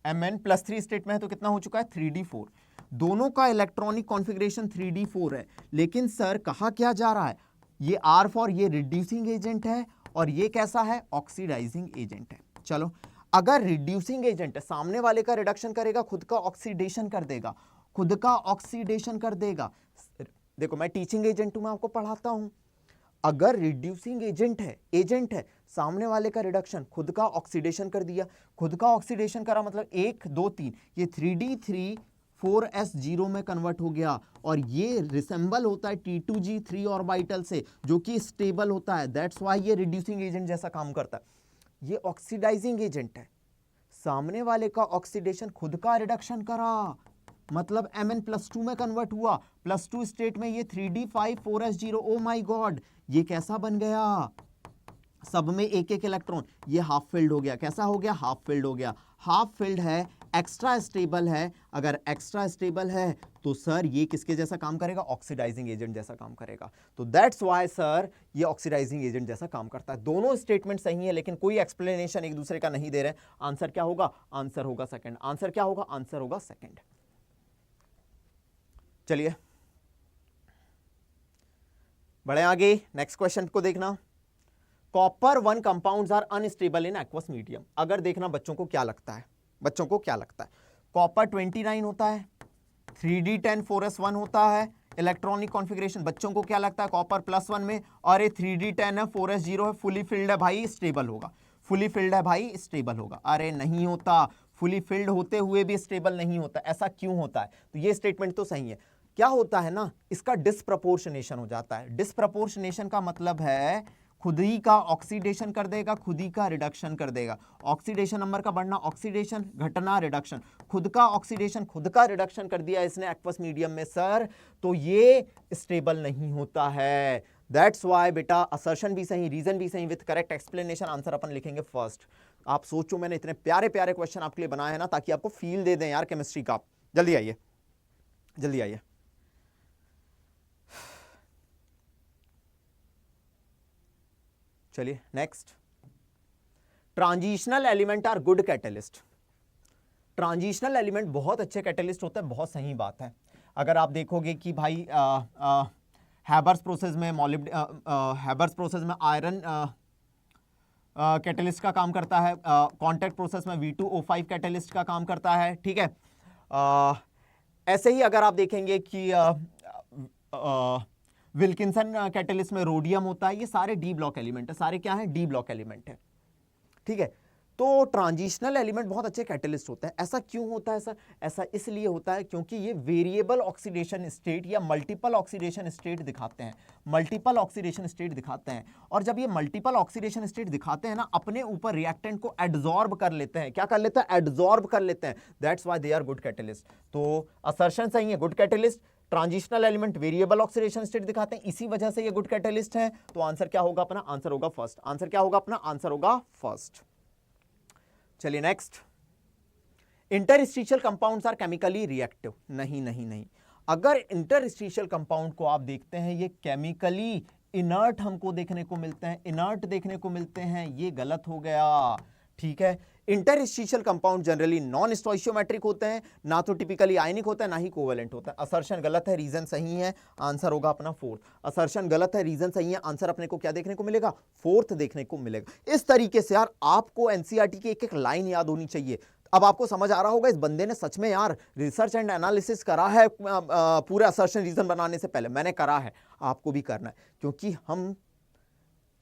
Mn+3 स्टेट में है तो कितना हो चुका है? 3D4। दोनों का इलेक्ट्रॉनिक कॉन्फ़िगरेशन 3D4 है, लेकिन सर कहा क्या जा रहा है? ये R4 ये रिड्यूसिंग एजेंट है और ये कैसा है? ऑक्सीडाइजिंग एजेंट है। चलो अगर रिड्यूसिंग एजेंट है, सामने वाले का रिडक्शन करेगा, खुद का ऑक्सीडेशन कर देगा, खुद का ऑक्सीडेशन कर देगा। देखो मैं टीचिंग एजेंट हूं, मैं आपको पढ़ाता हूं। अगर रिड्यूसिंग एजेंट है, सामने वाले का रिडक्शन, खुद का ऑक्सीडेशन कर दिया, खुद का ऑक्सीडेशन करा मतलब 1 2 3, ये 3D3 4s0 में कन्वर्ट हो गया, और ये रिसेंबल होता है T2G3 ऑर्बिटल से, जो कि स्टेबल होता है। दैट्स व्हाई ये रिड्यूसिंग एजेंट जैसा काम करता है। ये ऑक्सीडाइजिंग एजेंट है, सामने वाले का ऑक्सीडेशन, खुद का रिडक्शन करा, मतलब Mn+2 में कन्वर्ट हुआ, +2 स्टेट में ये 3D5 4s0। Oh my God, ये कैसा बन गया? सब में एक एक इलेक्ट्रॉन, ये हाफ फिल्ड हो गया। कैसा हो गया? हाफ फिल्ड हो गया। हाफ फिल्ड है, एक्स्ट्रा स्टेबल है। अगर एक्स्ट्रा स्टेबल है तो सर ये किसके जैसा काम करेगा? ऑक्सीडाइजिंग एजेंट जैसा काम करेगा। तो दैट्स व्हाई सर ये ऑक्सीडाइजिंग एजेंट जैसा काम करता है। दोनों स्टेटमेंट सही है, लेकिन कोई एक्सप्लेनेशन एक दूसरे का नहीं दे रहे। आंसर क्या होगा? आंसर होगा सेकंड। आंसर क्या होगा? आंसर होगा सेकंड। चलिए बढ़े आगे, नेक्स्ट क्वेश्चन को देखना। Copper 1 compounds are unstable in aqueous medium. अगर देखना बच्चों को क्या लगता है, बच्चों को क्या लगता है? कॉपर 29 होता है, 3D10 4s1 होता है, इलेक्ट्रॉनिक कॉन्फ़िगरेशन बच्चों को क्या लगता है? कॉपर +1 में, और ये 3D10 है, 4s0 है, फुली फिल्ड है भाई, स्टेबल होगा। फुली फिल्ड है भाई, स्टेबल होगा। अरे नहीं होता, फुली फिल्ड होते हुए भी स्टेबल नहीं होता। ऐसा क्यों होता है? तो ये स्टेटमेंट तो सही है। क्या होता है ना, इसका डिस्प्रपोर्शनेशन हो जाता है। डिस्प्रपोर्शनेशन का मतलब है खुद ही का ऑक्सीडेशन कर देगा, खुद ही का रिडक्शन कर देगा। ऑक्सीडेशन नंबर का बढ़ना, ऑक्सीडेशन घटना, रिडक्शन, खुद का ऑक्सीडेशन खुद का रिडक्शन कर दिया इसने एक्वस मीडियम में सर, तो ये स्टेबल नहीं होता है। दैट्स व्हाई बेटा असर्शन भी सही, रीजन भी सही, विद करेक्ट एक्सप्लेनेशन। आंसर अपन लिखेंगे फर्स्ट। आप सोचो मैंने इतने प्यारे प्यारे क्वेश्चन आपके लिए बनाए हैं ना, ताकि आपको फील दे दें यार केमिस्ट्री का। जल्दी आइए, जल्दी आइए। चलिए next, transitional element are good catalyst. Transitional element बहुत अच्छे कैटलिस्ट होते हैं, बहुत सही बात है। अगर आप देखोगे कि भाई हैबर्स प्रोसेस में हैबर्स प्रोसेस में आयरन कैटलिस्ट का काम करता है, कॉन्टैक्ट प्रोसेस में V2O5 कैटलिस्ट का काम करता है, ठीक है। ऐसे ही अगर आप देखेंगे कि विल्किंसन कैटलिस्ट में रोडियम होता है, ये सारे डी ब्लॉक एलिमेंट है, सारे क्या है, डी ब्लॉक एलिमेंट है, ठीक है। तो ट्रांजिशनल एलिमेंट बहुत अच्छे कैटलिस्ट होते हैं। ऐसा क्यों होता है सर? ऐसा इसलिए होता है क्योंकि ये वेरिएबल ऑक्सीडेशन स्टेट या मल्टीपल ऑक्सीडेशन स्टेट दिखाते हैं, मल्टीपल ऑक्सीडेशन स्टेट दिखाते हैं। और जब ये मल्टीपल ऑक्सीडेशन स्टेट दिखाते हैं ना, अपने ऊपर रिएक्टेंट को एडजॉर्ब कर लेते हैं। क्या कर लेते हैं? एडजॉर्ब कर लेते हैं। That's why they are good catalyst. तो असर्शन सही है, good catalyst. Transitional element variable oxidation state दिखाते हैं, इसी वजह से ये गुड कैटलिस्ट है। तो आंसर क्या होगा अपना? आंसर होगा फर्स्ट। आंसर क्या होगा अपना? आंसर होगा फर्स्ट। चलिए next, interstitial compounds are chemically reactive. नहीं नहीं नहीं, अगर इंटरस्टिशियल कंपाउंड को आप देखते हैं, ये केमिकली इनर्ट हमको देखने को मिलते हैं, इनर्ट देखने को मिलते हैं, ये गलत हो गया, ठीक है। इंटरस्टिशियल कंपाउंड जनरली नॉन स्टोइशियोमेट्रिक होते हैं, ना तो टिपिकली आयनिक होता है, ना ही कोवेलेंट होता है। असर्शन गलत है, रीजन सही है, आंसर होगा अपना फोर्थ। असर्शन गलत है, रीजन सही है, आंसर अपने को क्या देखने को मिलेगा? फोर्थ देखने को मिलेगा। इस तरीके से यार आपको एनसीईआरटी की एक एक लाइन याद होनी चाहिए। अब आपको समझ आ रहा होगा इस बंदे ने सच में यार रिसर्च एंड एनालिसिस करा है पूरे असर्शन रीजन बनाने से पहले। मैंने करा है, आपको भी करना है, क्योंकि हम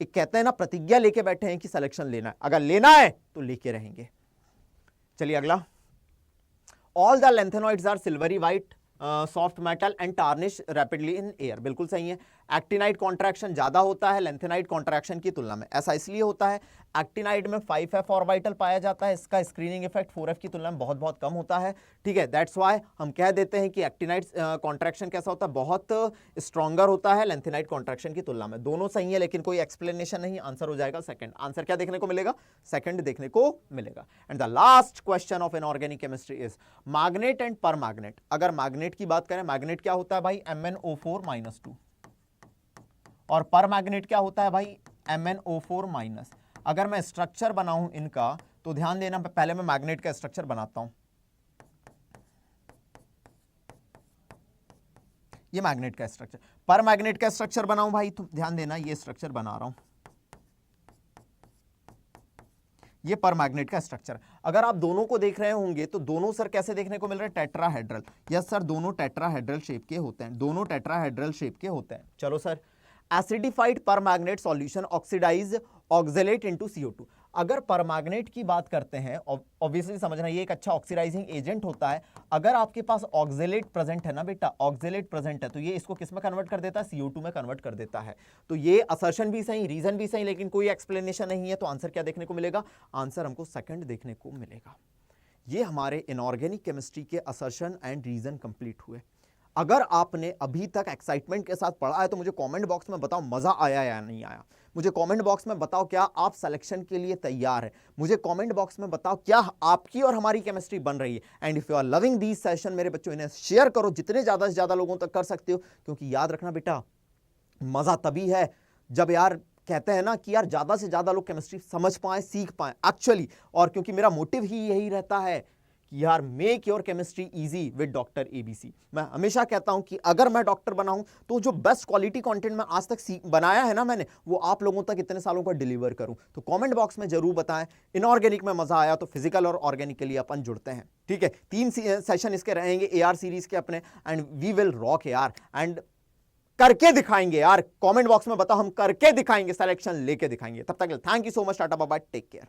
एक कहते हैं ना, प्रतिज्ञा लेके बैठे हैं कि सिलेक्शन लेना है। अगर लेना है तो लेके रहेंगे। चलिए अगला, all the lanthanoids are silvery white soft metal and tarnish rapidly in air. बिल्कुल सही है। एक्टिनाइड कॉन्ट्रैक्शन ज्यादा होता है लेंथेनाइड कॉन्ट्रैक्शन की तुलना में। ऐसा इसलिए होता है, एक्टिनाइड में 5f ऑर्बिटल पाया जाता है, इसका स्क्रीनिंग इफेक्ट 4f की तुलना में बहुत बहुत कम होता है, ठीक है। दैट्स व्हाई हम कह देते हैं कि एक्टिनाइड कॉन्ट्रैक्शन कैसा होता है? बहुत स्ट्रॉन्गर होता है लेंथेनाइड कॉन्ट्रैक्शन की तुलना में। दोनों सही है, लेकिन कोई एक्सप्लेनेशन नहीं। आंसर हो जाएगा सेकंड। आंसर क्या देखने को मिलेगा? सेकंड देखने को मिलेगा। And the last question of inorganic chemistry is magnet and पर मैग्नेट। अगर मैग्नेट की बात करें, मैग्नेट क्या होता है भाई? MnO4-2। और पर मैग्नेट क्या होता है भाई? MnO4-। अगर मैं स्ट्रक्चर बनाऊं इनका, तो ध्यान देना, पहले मैं मैग्नेट का स्ट्रक्चर बनाता हूं। ये मैग्नेट का स्ट्रक्चर। पर मैग्नेट का स्ट्रक्चर बनाऊं भाई, तो ध्यान देना, ये स्ट्रक्चर बना रहा हूं, ये पर मैग्नेट का स्ट्रक्चर। अगर आप दोनों को देख रहे होंगे तो दोनों सर कैसे देखने को मिल रहे हैं? टेट्राहेड्रल। यस सर, दोनों टेट्राहेड्रल शेप के होते हैं, दोनों टेट्राहेड्रल शेप के होते हैं। चलो sir, acidified permanganate solution oxidize oxalate into CO2। अगर परमैग्नेट की बात करते हैं, ऑब्वियसली समझना, ये एक अच्छा ऑक्सीडाइजिंग एजेंट होता है। अगर आपके पास ऑक्सलेट प्रेजेंट है ना बेटा, ऑक्सलेट प्रेजेंट है, तो ये इसको किस में कन्वर्ट कर देता है? CO2 में कन्वर्ट कर देता है। तो ये असर्शन भी सही, रीजन भी सही, लेकिन कोई एक्सप्लेनेशन नहीं है। तो आंसर क्या देखने को मिलेगा? आंसर हमको सेकंड देखने को मिलेगा। ये हमारे इनऑर्गेनिक केमिस्ट्री के असर्शन एंड रीजन कंप्लीट हुए। अगर आपने अभी तक एक्साइटमेंट के साथ पढ़ा है तो मुझे कमेंट बॉक्स में बताओ मजा आया या नहीं आया। मुझे कमेंट बॉक्स में बताओ क्या आप सिलेक्शन के लिए तैयार हैं। मुझे कमेंट बॉक्स में बताओ क्या आपकी और हमारी केमिस्ट्री बन रही है। And if you are loving these session, मेरे बच्चों, इन्हें शेयर करो जितने ज्यादा से ज्यादा लोगों तक कर सकते हो, क्योंकि याद रखना बेटा, मजा तभी है जब यार कहते हैं ना कि यार ज्यादा से ज्यादा लोग केमिस्ट्री समझ पाए, सीख पाए एक्चुअली। और क्योंकि मेरा मोटिव ही यही रहता है यार, make your chemistry easy with doctor ABC। मैं हमेशा कहता हूं कि अगर मैं डॉक्टर बना हूं तो जो बेस्ट क्वालिटी कंटेंट मैं आज तक बनाया है ना मैंने, वो आप लोगों तक इतने सालों का डिलीवर करूं। तो कमेंट बॉक्स में जरूर बताएं। इनऑर्गेनिक में मजा आया तो फिजिकल और ऑर्गेनिक के लिए अपन जुड़ते हैं, ठीक है। 3 सेशन इसके रहेंगे AR सीरीज के अपने, एंड वी विल रॉक यार, एंड करके दिखाएंगे यार। कमेंट बॉक्स में बताओ, हम करके दिखाएंगे, सिलेक्शन लेके दिखाएंगे। तब तक thank you so much, tata bye bye, take care.